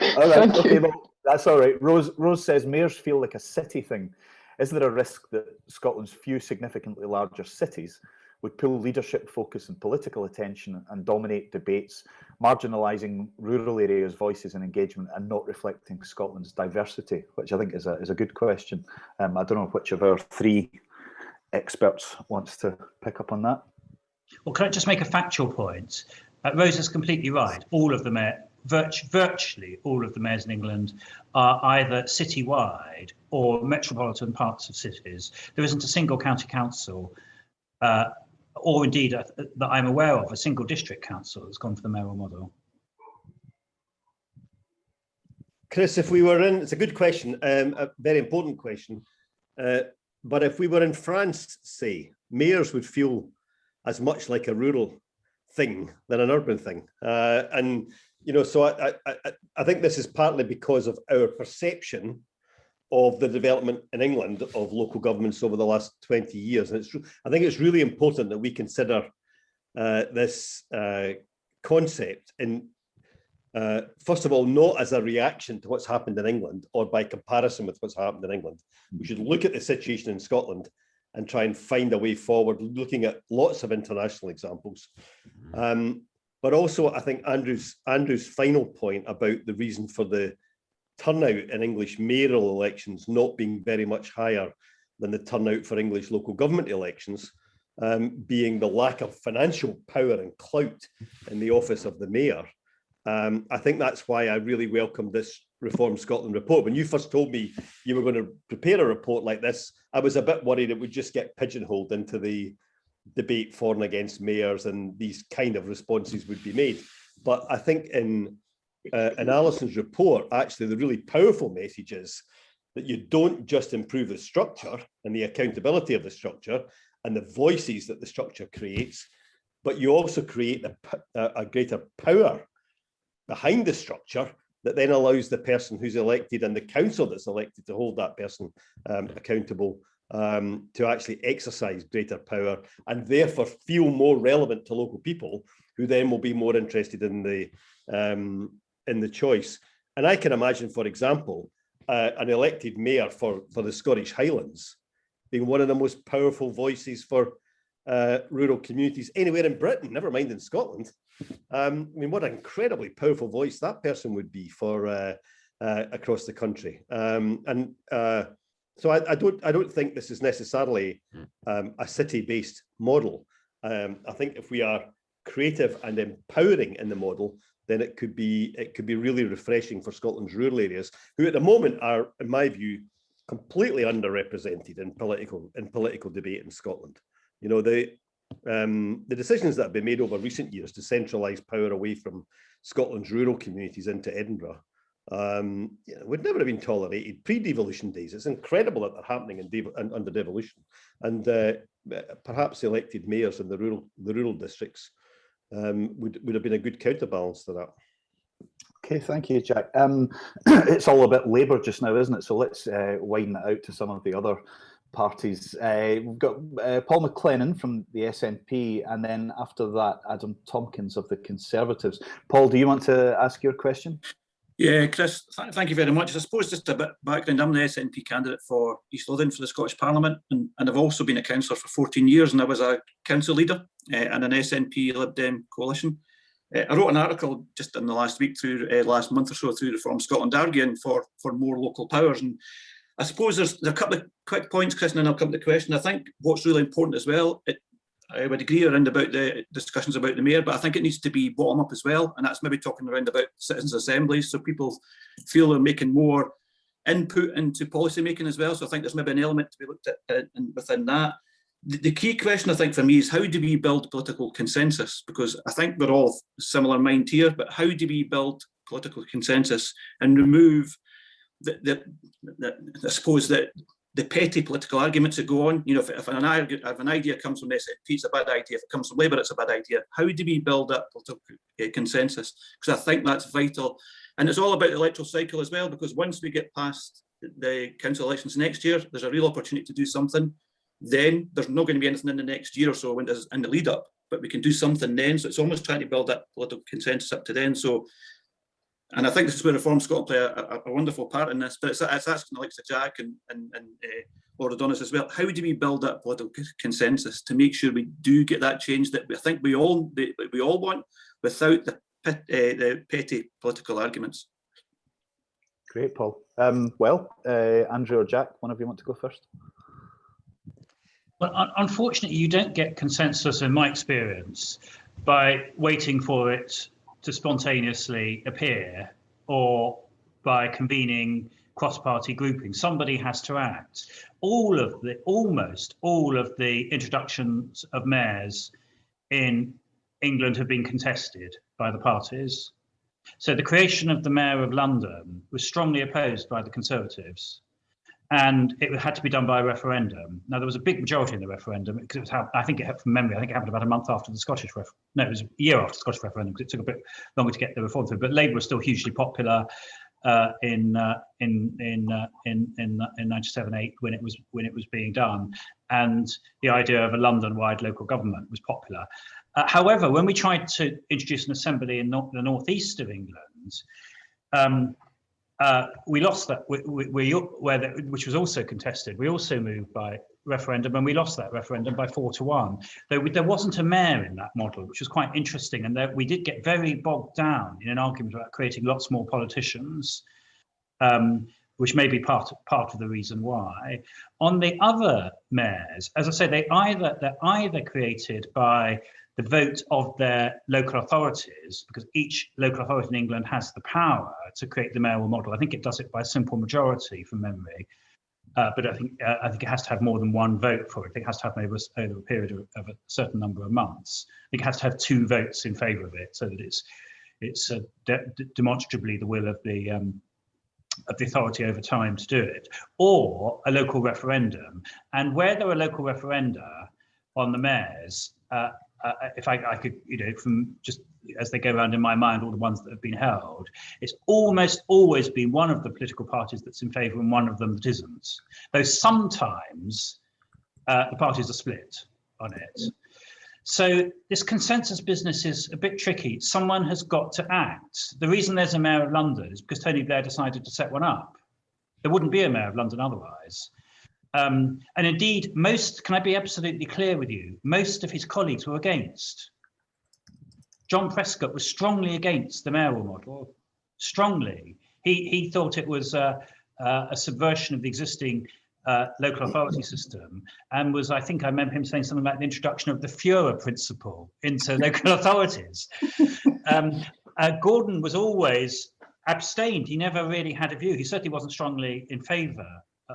All right, Thank okay, you. well, that's all right. Rose says mayors feel like a city thing. Is there a risk that Scotland's few significantly larger cities would pull leadership focus and political attention and dominate debates, marginalising rural areas' voices and engagement and not reflecting Scotland's diversity? Which I think is a good question. I don't know which of our three experts wants to pick up on that. Well, can I just make a factual point? Rose is completely right. All of the virtually all of the mayors in England are either citywide or metropolitan parts of cities. There isn't a single county council, or indeed that I'm aware of, a single district council that's gone for the mayoral model. Chris, if we were in, it's a good question, a very important question. But if we were in France, say, mayors would feel as much like a rural thing than an urban thing. And, you know, so I think this is partly because of our perception of the development in England of local governments over the last 20 years. And I think it's really important that we consider this concept in, first of all, not as a reaction to what's happened in England or by comparison with what's happened in England. We should look at the situation in Scotland and try and find a way forward, looking at lots of international examples. But also, I think Andrew's final point about the reason for the turnout in English mayoral elections not being very much higher than the turnout for English local government elections, being the lack of financial power and clout in the office of the mayor. I think that's why I really welcome this Reform Scotland report. When you first told me you were going to prepare a report like this, I was a bit worried it would just get pigeonholed into the debate for and against mayors and these kind of responses would be made. But I think in Alison's report, actually the really powerful message is that you don't just improve the structure and the accountability of the structure and the voices that the structure creates, but you also create a greater power behind the structure that then allows the person who's elected and the council that's elected to hold that person accountable to actually exercise greater power and therefore feel more relevant to local people who then will be more interested in the choice. And I can imagine, for example, an elected mayor for the Scottish Highlands being one of the most powerful voices for rural communities anywhere in Britain, never mind in Scotland. I mean, what an incredibly powerful voice that person would be for across the country. So I don't think this is necessarily a city-based model. I think if we are creative and empowering in the model, then it could be really refreshing for Scotland's rural areas, who at the moment are, in my view, completely underrepresented in political debate in Scotland. You know, the decisions that have been made over recent years to centralise power away from Scotland's rural communities into Edinburgh, you know, would never have been tolerated pre-devolution days. It's incredible that they're happening under devolution, and perhaps elected mayors in the rural districts would have been a good counterbalance to that. Okay, thank you, Jack. It's all about Labour just now, isn't it? So let's widen it out to some of the other parties. We've got Paul McLennan from the SNP, and then after that, Adam Tompkins of the Conservatives. Paul, do you want to ask your question? Yeah, Chris, thank you very much. I suppose just a bit of background, I'm the SNP candidate for East Lothian for the Scottish Parliament, and I've also been a councillor for 14 years, and I was a council leader in an SNP Lib Dem coalition. I wrote an article just in the last week, through last month or so, through Reform Scotland, arguing for more local powers. And I suppose there's a couple of quick points, Chris, and then I'll come to the question. I think what's really important as well, I would agree around about the discussions about the mayor, but I think it needs to be bottom up as well. And that's maybe talking around about citizens' assemblies, so people feel they're making more input into policy making as well. So I think there's maybe an element to be looked at within that. The key question, I think, for me is how do we build political consensus? Because I think we're all similar mind here, but how do we build political consensus and remove I suppose that the petty political arguments that go on? You know, if an idea comes from the SNP, it's a bad idea. If it comes from Labour, it's a bad idea. How do we build that political consensus? Because I think that's vital. And it's all about the electoral cycle as well, because once we get past the council elections next year, there's a real opportunity to do something. Then there's not going to be anything in the next year or so when there's in the lead up. but we can do something then. So it's almost trying to build that political consensus up to then. So, and I think this is where Reform Scotland play a wonderful part in this, but it's asking the likes of Jack and Lord Adonis as well, how do we build that political consensus to make sure we do get that change that I think we all want, without the petty political arguments? Great, Paul. Andrew or Jack, one of you want to go first? Well, unfortunately, you don't get consensus, in my experience, by waiting for it to spontaneously appear or by convening cross-party grouping. Somebody has to act. Almost all of the introductions of mayors in England have been contested by the parties. So the creation of the Mayor of London was strongly opposed by the Conservatives, and it had to be done by a referendum. Now, there was a big majority in the referendum, because it was how, I think it happened about a month after the Scottish it was a year after the Scottish referendum, because it took a bit longer to get the reform through. But Labour was still hugely popular in 97-8 when it was being done, and the idea of a London-wide local government was popular. However, when we tried to introduce an assembly in the northeast of England, we lost that, which was also contested. We also moved by referendum, and we lost that referendum by 4-1. There wasn't a mayor in that model, which was quite interesting, and we did get very bogged down in an argument about creating lots more politicians, which may be part of the reason why. On the other mayors, as I say, they're either created by the vote of their local authorities, because each local authority in England has the power to create the mayoral model. I think it does it by a simple majority from memory, but I think it has to have more than one vote for it. I think it has to have over a period of a certain number of months. I think it has to have 2 votes in favour of it, so that it's demonstrably the will of the authority over time to do it, or a local referendum. And where there are local referenda on the mayors, if I could, from just as they go around in my mind, all the ones that have been held, it's almost always been one of the political parties that's in favour and one of them that isn't. Though sometimes the parties are split on it. So this consensus business is a bit tricky. Someone has got to act. The reason there's a Mayor of London is because Tony Blair decided to set one up. There wouldn't be a Mayor of London otherwise. And indeed, can I be absolutely clear with you, most of his colleagues were against. John Prescott was strongly against the mayoral model, strongly. He thought it was a subversion of the existing local authority system, and I think I remember him saying something about the introduction of the Führer principle into local authorities. Gordon was always abstained. He never really had a view. He certainly wasn't strongly in favour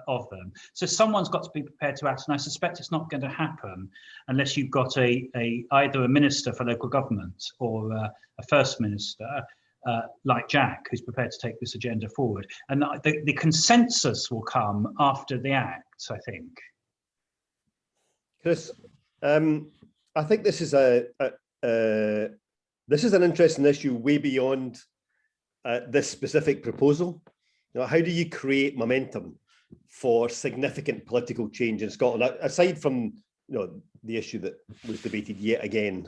of them. So someone's got to be prepared to act, and I suspect it's not going to happen unless you've got either a minister for local government or a first minister like Jack, who's prepared to take this agenda forward. And the consensus will come after the act, I think. Chris, I think this is an interesting issue way beyond this specific proposal. How do you create momentum for significant political change in Scotland, aside from the issue that was debated yet again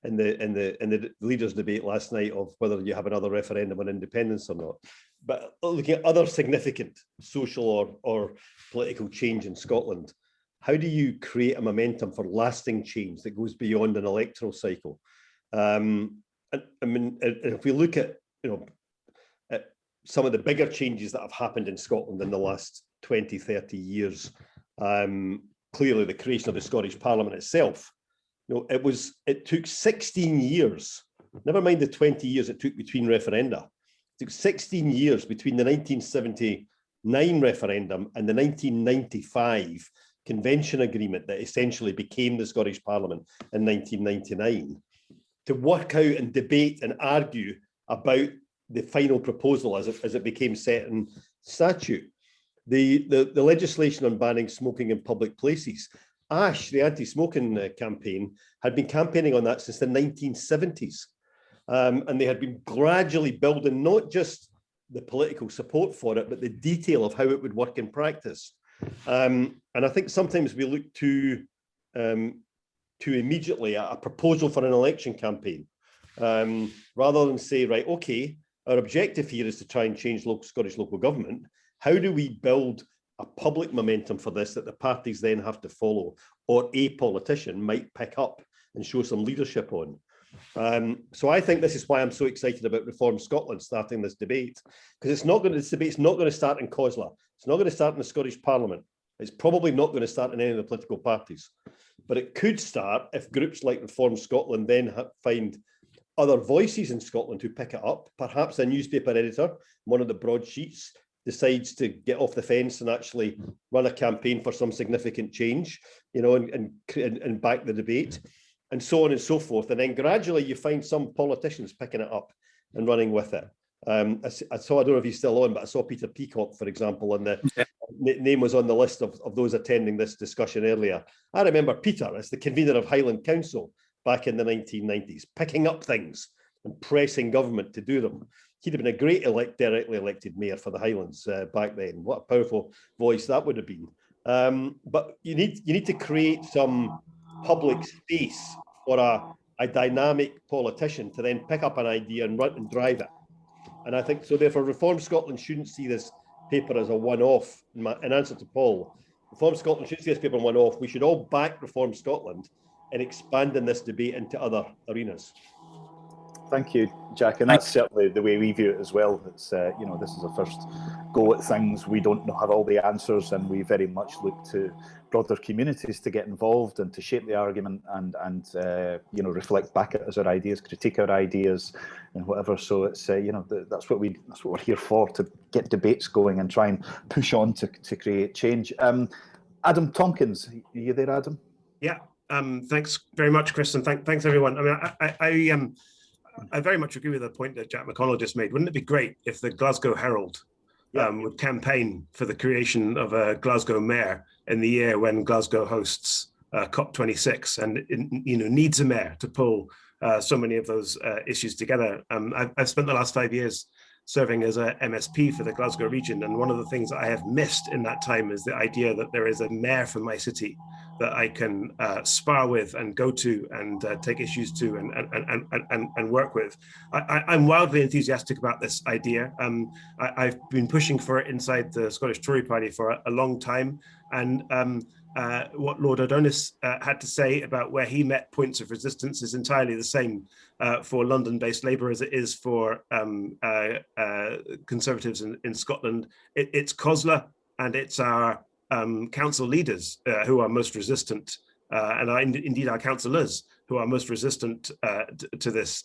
in the leaders' debate last night of whether you have another referendum on independence or not, but looking at other significant social or political change in Scotland? How do you create a momentum for lasting change that goes beyond an electoral cycle? I mean, if we look at some of the bigger changes that have happened in Scotland in the last 20, 30 years, clearly the creation of the Scottish Parliament itself, it took 16 years, never mind the 20 years it took between referenda. It took 16 years between the 1979 referendum and the 1995 convention agreement that essentially became the Scottish Parliament in 1999 to work out and debate and argue about the final proposal as it became set in statute. The legislation on banning smoking in public places, ASH, the anti-smoking campaign, had been campaigning on that since the 1970s. And they had been gradually building not just the political support for it, but the detail of how it would work in practice. And I think sometimes we look too to immediately a proposal for an election campaign, rather than say, right, okay, our objective here is to try and change Scottish local government. How do we build a public momentum for this that the parties then have to follow, or a politician might pick up and show some leadership on? So I think this is why I'm so excited about Reform Scotland starting this debate, because this debate's not going to start in COSLA. It's not going to start in the Scottish Parliament. It's probably not going to start in any of the political parties, but it could start if groups like Reform Scotland then find other voices in Scotland who pick it up. Perhaps a newspaper editor, one of the broadsheets, decides to get off the fence and actually run a campaign for some significant change, you know, and back the debate, and so on and so forth. And then gradually you find some politicians picking it up and running with it. I don't know if he's still on, but I saw Peter Peacock, for example, and the name was on the list of those attending this discussion earlier. I remember Peter as the convener of Highland Council back in the 1990s, picking up things and pressing government to do them. He'd have been a great directly elected mayor for the Highlands back then. What a powerful voice that would have been. But you need to create some public space for a dynamic politician to then pick up an idea and run and drive it. And I think so. Therefore, Reform Scotland shouldn't see this paper as a one-off. In answer to Paul, Reform Scotland shouldn't see this paper as one-off. We should all back Reform Scotland in expanding this debate into other arenas. Thank you, Jack, and that's certainly the way we view it as well. It's you know, this is a first go at things. We don't have all the answers, and we very much look to broader communities to get involved and to shape the argument and you know, reflect back at us our ideas, critique our ideas, and whatever. So it's you know, that's what we're here for, to get debates going and try and push on to create change. Adam Tompkins, are you there, Adam? Yeah. Thanks very much, Chris, and thanks everyone. I mean, I very much agree with the point that Jack Mcconnell just made. Wouldn't it be great if the Glasgow Herald would campaign for the creation of a Glasgow mayor in the year when Glasgow hosts COP26 and you know, needs a mayor to pull so many of those issues together. I've spent the last 5 years serving as a MSP for the Glasgow region, and one of the things I have missed in that time is the idea that there is a mayor for my city that I can spar with and go to and take issues to and work with. I'm wildly enthusiastic about this idea. I've been pushing for it inside the Scottish Tory Party for a long time, and what Lord Adonis had to say about where he met points of resistance is entirely the same for London-based Labour as it is for Conservatives in Scotland. It's COSLA and it's our council leaders who are most resistant, and indeed our councillors who are most resistant to this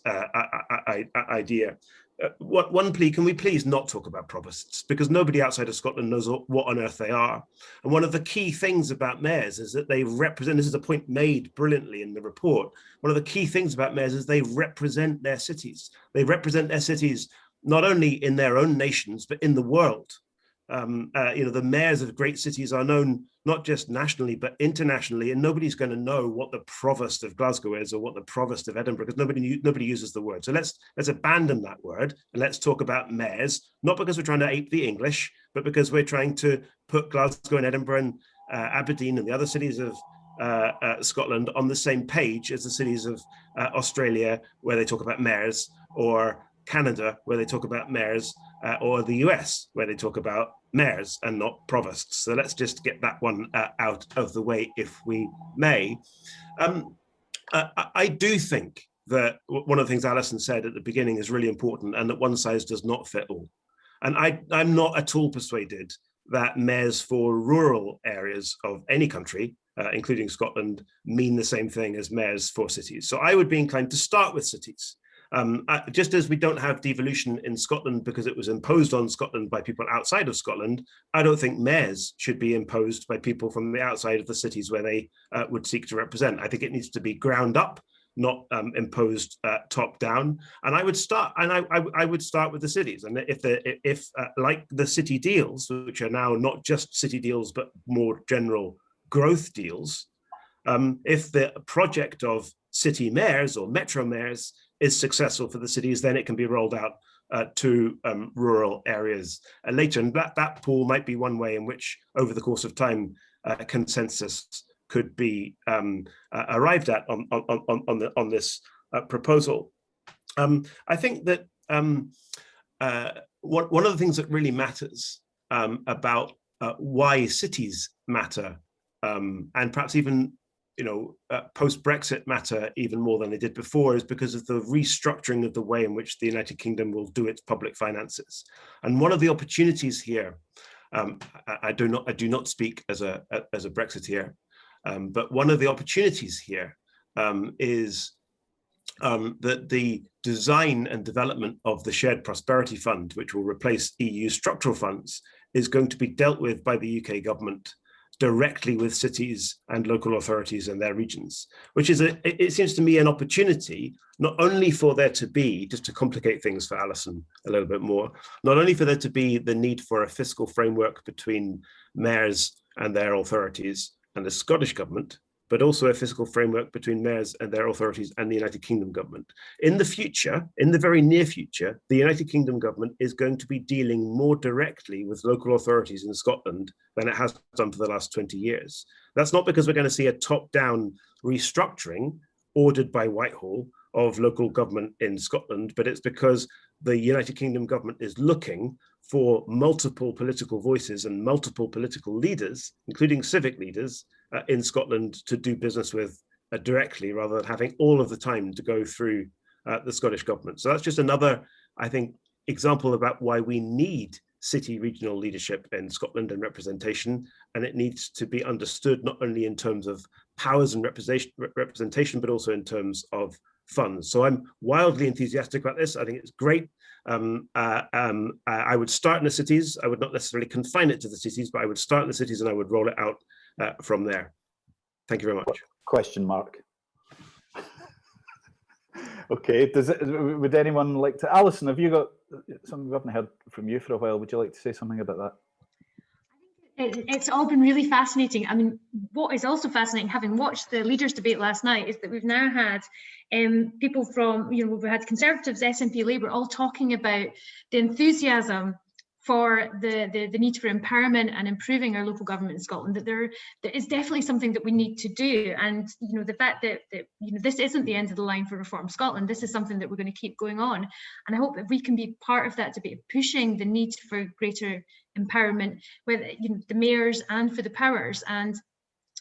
idea. One plea, can we please not talk about provosts, because nobody outside of Scotland knows what on earth they are. And one of the key things about mayors is that they represent, this is a point made brilliantly in the report, one of the key things about mayors is they represent their cities. They represent their cities not only in their own nations, but in the world. You know, the mayors of great cities are known not just nationally, but internationally, and nobody's going to know what the provost of Glasgow is or what the provost of Edinburgh, because nobody uses the word. So let's abandon that word and let's talk about mayors, not because we're trying to ape the English, but because we're trying to put Glasgow and Edinburgh and Aberdeen and the other cities of Scotland on the same page as the cities of Australia, where they talk about mayors, or Canada, where they talk about mayors, or the US, where they talk about mayors and not provosts. So let's just get that one out of the way, if we may. I do think that one of the things Alison said at the beginning is really important, and that one size does not fit all. And I'm not at all persuaded that mayors for rural areas of any country, including Scotland, mean the same thing as mayors for cities. So I would be inclined to start with cities. Just as we don't have devolution in Scotland because it was imposed on Scotland by people outside of Scotland, I don't think mayors should be imposed by people from the outside of the cities where they would seek to represent. I think it needs to be ground up, not imposed top down. And I would start, and I would start with the cities. And if like the city deals, which are now not just city deals but more general growth deals, if the project of city mayors or metro mayors is successful for the cities, then it can be rolled out to rural areas later. And that pool might be one way in which, over the course of time, consensus could be arrived at on this proposal. I think that one of the things that really matters about why cities matter, and perhaps even post-Brexit matter even more than they did before, is because of the restructuring of the way in which the United Kingdom will do its public finances. And one of the opportunities here, I do not speak as a Brexiteer, but one of the opportunities here is that the design and development of the Shared Prosperity Fund, which will replace EU structural funds, is going to be dealt with by the UK government directly with cities and local authorities and their regions, which is, it seems to me, an opportunity not only for there to be, just to complicate things for Alison a little bit more, not only for there to be the need for a fiscal framework between mayors and their authorities and the Scottish government, but also a fiscal framework between mayors and their authorities and the United Kingdom government. In the future, in the very near future, the United Kingdom government is going to be dealing more directly with local authorities in Scotland than it has done for the last 20 years. That's not because we're going to see a top-down restructuring ordered by Whitehall of local government in Scotland, but it's because the United Kingdom government is looking for multiple political voices and multiple political leaders, including civic leaders, in Scotland to do business with directly, rather than having all of the time to go through the Scottish government. So that's just another, I think, example about why we need city regional leadership in Scotland and representation, and it needs to be understood not only in terms of powers and representation, but also in terms of funds. So I'm wildly enthusiastic about this. I think it's great. I would start in the cities. I would not necessarily confine it to the cities, but I would start in the cities and I would roll it out from there. Thank you very much. Question mark. Okay, would anyone like to, Alison, have you got something we haven't heard from you for a while? Would you like to say something about that? It's all been really fascinating. I mean, what is also fascinating, having watched the leaders' debate last night, is that we've now had people from, we've had Conservatives, SNP, Labour, all talking about the enthusiasm for the need for empowerment and improving our local government in Scotland, that there is definitely something that we need to do. And the fact that this isn't the end of the line for Reform Scotland, this is something that we're going to keep going on. And I hope that we can be part of that debate, pushing the need for greater empowerment with the mayors and for the powers. And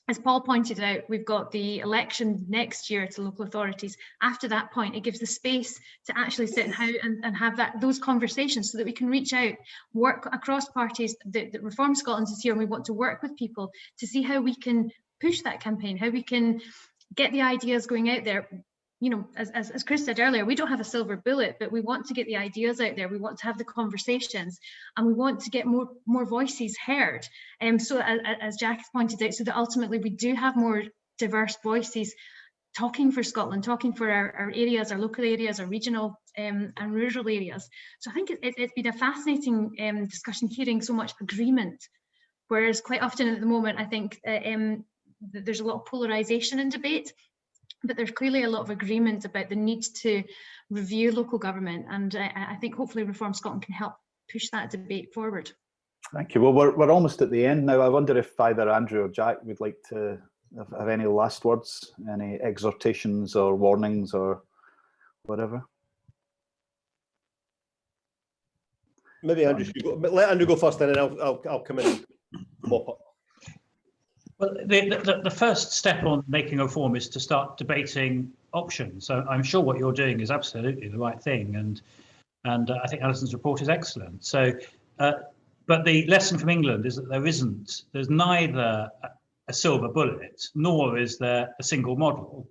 as Paul pointed out, we've got the election next year to local authorities. After that point, it gives the space to actually sit and have those conversations, so that we can reach out, work across parties. That Reform Scotland is here, and we want to work with people to see how we can push that campaign, how we can get the ideas going out there. As Chris said earlier, we don't have a silver bullet, but we want to get the ideas out there. We want to have the conversations, and we want to get more voices heard. So as Jack has pointed out, so that ultimately we do have more diverse voices talking for Scotland, talking for our areas, our local areas, our regional and rural areas. So I think it's been a fascinating discussion, hearing so much agreement, whereas quite often at the moment, I think there's a lot of polarisation in debate. But there's clearly a lot of agreement about the need to review local government, and I think hopefully Reform Scotland can help push that debate forward. Thank you. Well, we're almost at the end now. I wonder if either Andrew or Jack would like to have any last words, any exhortations or warnings or whatever. Maybe Andrew should go, but let Andrew go first, and then I'll come in and mop up. Well, the first step on making a reform is to start debating options. So I'm sure what you're doing is absolutely the right thing, and I think Alison's report is excellent. So, but the lesson from England is that there's neither a silver bullet, nor is there a single model,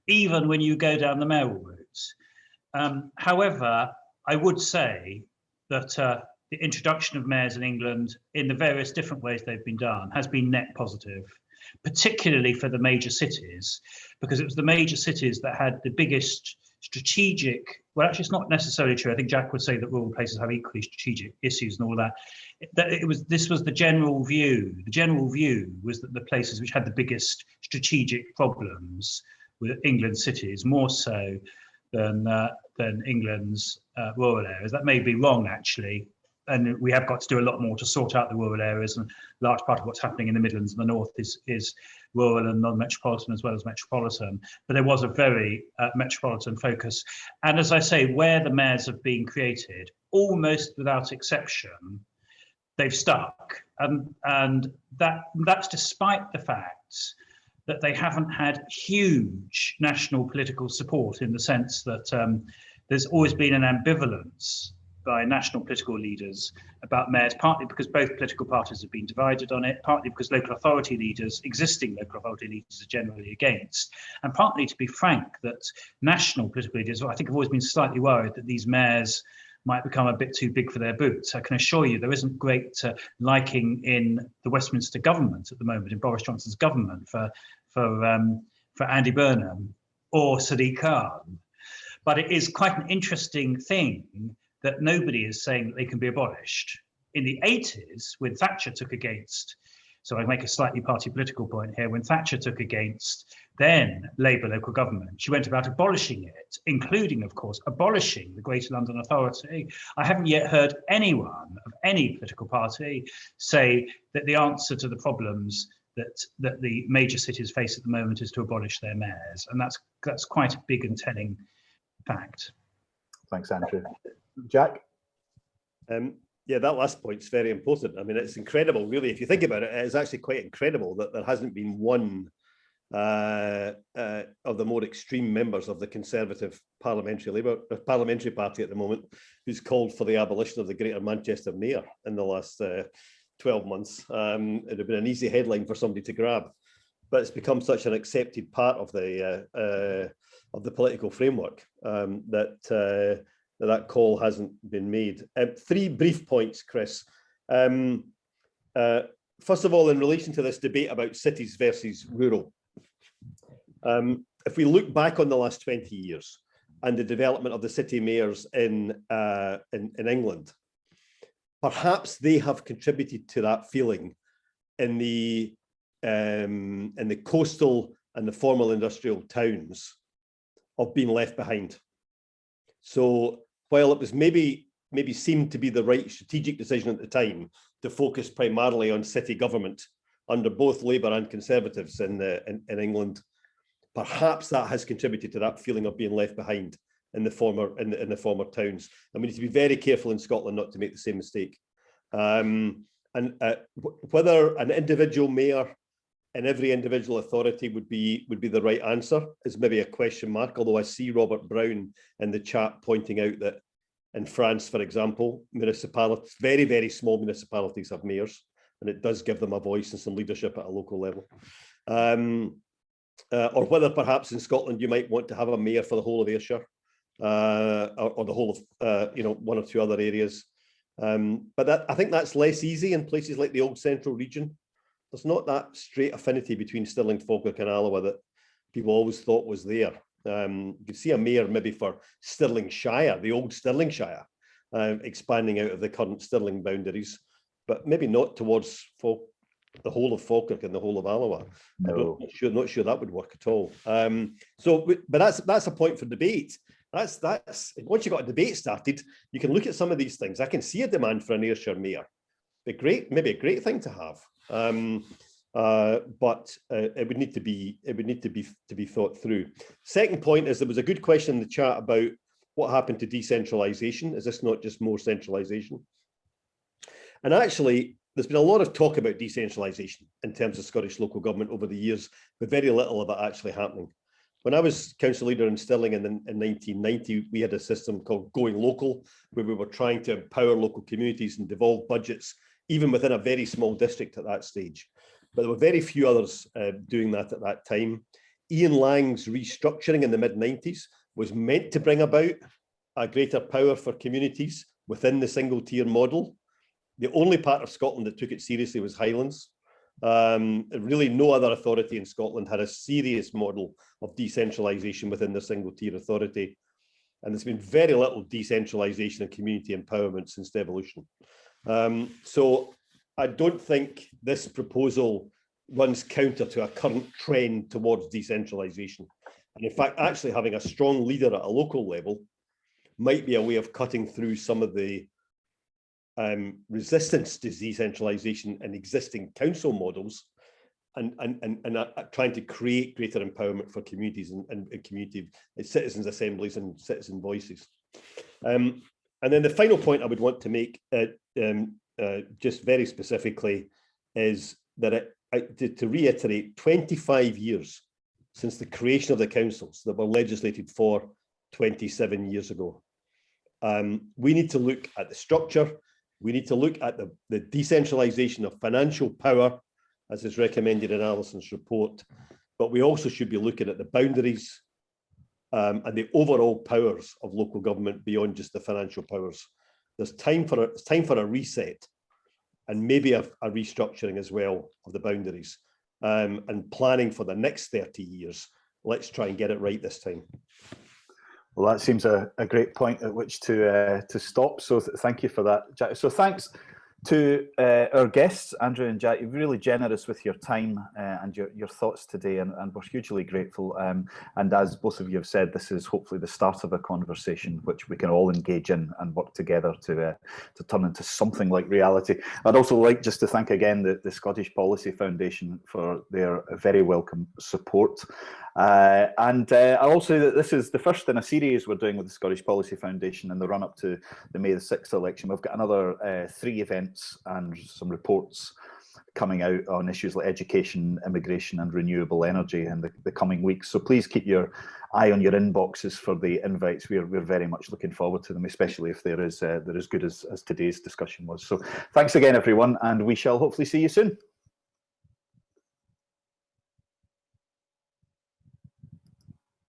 even when you go down the mayoral route. However, I would say that the introduction of mayors in England, in the various different ways they've been done, has been net positive, particularly for the major cities, because it was the major cities that had the biggest strategic, well, actually, it's not necessarily true. I think Jack would say that rural places have equally strategic issues and all that. This was the general view. The general view was that the places which had the biggest strategic problems were England's cities, more so than England's rural areas. That may be wrong, actually. and we have got to do a lot more to sort out the rural areas, and a large part of what's happening in the Midlands and the North is rural and non-metropolitan as well as metropolitan. But there was a very metropolitan focus. And as I say, where the mayors have been created, almost without exception, they've stuck. And that's despite the fact that they haven't had huge national political support, in the sense that there's always been an ambivalence by national political leaders about mayors, partly because both political parties have been divided on it, partly because local authority leaders, existing local authority leaders, are generally against, and partly, to be frank, that national political leaders, I think, have always been slightly worried that these mayors might become a bit too big for their boots. I can assure you there isn't great liking in the Westminster government at the moment, in Boris Johnson's government, for Andy Burnham or Sadiq Khan. But it is quite an interesting thing that nobody is saying that they can be abolished. In the 80s, when Thatcher took against, so I make a slightly party political point here, when Thatcher took against then Labour local government, she went about abolishing it, including, of course, abolishing the Greater London Authority. I haven't yet heard anyone of any political party say that the answer to the problems that the major cities face at the moment is to abolish their mayors. And that's quite a big and telling fact. Thanks, Andrew. Jack? Yeah, that last point is very important. I mean, it's incredible, really. If you think about it, it's actually quite incredible that there hasn't been one of the more extreme members of the Conservative Parliamentary Party at the moment who's called for the abolition of the Greater Manchester Mayor in the last 12 months. It would have been an easy headline for somebody to grab, but it's become such an accepted part of the political framework that call hasn't been made. 3 brief points, Chris. First of all, in relation to this debate about cities versus rural, if we look back on the last 20 years and the development of the city mayors in England, perhaps they have contributed to that feeling in the coastal and the formal industrial towns of being left behind. So while it was maybe seemed to be the right strategic decision at the time to focus primarily on city government under both Labour and Conservatives in England, perhaps that has contributed to that feeling of being left behind in the former towns. And we need to be very careful in Scotland not to make the same mistake. Whether an individual mayor in every individual authority would be the right answer is maybe a question mark, although I see Robert Brown in the chat pointing out that in France, for example, municipalities, very, very small municipalities have mayors, and it does give them a voice and some leadership at a local level. Or whether perhaps in Scotland you might want to have a mayor for the whole of Ayrshire, or the whole of 1 or 2 other areas. But I think that's less easy in places like the Old Central region. There's not that straight affinity between Stirling, Falkirk and Alloa that people always thought was there. You could see a mayor maybe for Stirling Shire, the old Stirling Shire, expanding out of the current Stirling boundaries, but maybe not towards the whole of Falkirk and the whole of Alloa. No. I'm not sure that would work at all. But that's a point for debate. That's once you've got a debate started, you can look at some of these things. I can see a demand for an Ayrshire mayor. Maybe a great thing to have. But it would need to be thought through. Second point is there was a good question in the chat about what happened to decentralisation. Is this not just more centralisation? And actually, there's been a lot of talk about decentralisation in terms of Scottish local government over the years, but very little of it actually happening. When I was council leader in Stirling in 1990, we had a system called Going Local, where we were trying to empower local communities and devolve budgets, even within a very small district at that stage. But there were very few others doing that at that time. Ian Lang's restructuring in the mid-90s was meant to bring about a greater power for communities within the single tier model. The only part of Scotland that took it seriously was Highlands. Really no other authority in Scotland had a serious model of decentralisation within the single tier authority. And there's been very little decentralisation and community empowerment since devolution. So I don't think this proposal runs counter to a current trend towards decentralisation. And in fact, actually having a strong leader at a local level might be a way of cutting through some of the resistance to decentralisation in existing council models, and trying to create greater empowerment for communities and community citizens' assemblies and citizen voices. And then the final point I would want to make, just very specifically, is that to reiterate, 25 years since the creation of the councils that were legislated for 27 years ago. We need to look at the structure. We need to look at the decentralisation of financial power, as is recommended in Alison's report, but we also should be looking at the boundaries and the overall powers of local government beyond just the financial powers. There's time for a reset, and maybe a restructuring as well of the boundaries, and planning for the next 30 years. Let's try and get it right this time. Well, that seems a great point at which to stop. So thank you for that, Jack. So thanks to our guests, Andrew and Jack. You're really generous with your time and your thoughts today, and we're hugely grateful. And as both of you have said, this is hopefully the start of a conversation which we can all engage in and work together to turn into something like reality. I'd also like just to thank again the Scottish Policy Foundation for their very welcome support. And I'll also say that this is the first in a series we're doing with the Scottish Policy Foundation in the run-up to the May the 6th election. We've got another 3 events and some reports coming out on issues like education, immigration and renewable energy in the coming weeks. So please keep your eye on your inboxes for the invites. We're very much looking forward to them, especially if they're as good as today's discussion was. So thanks again, everyone, and we shall hopefully see you soon.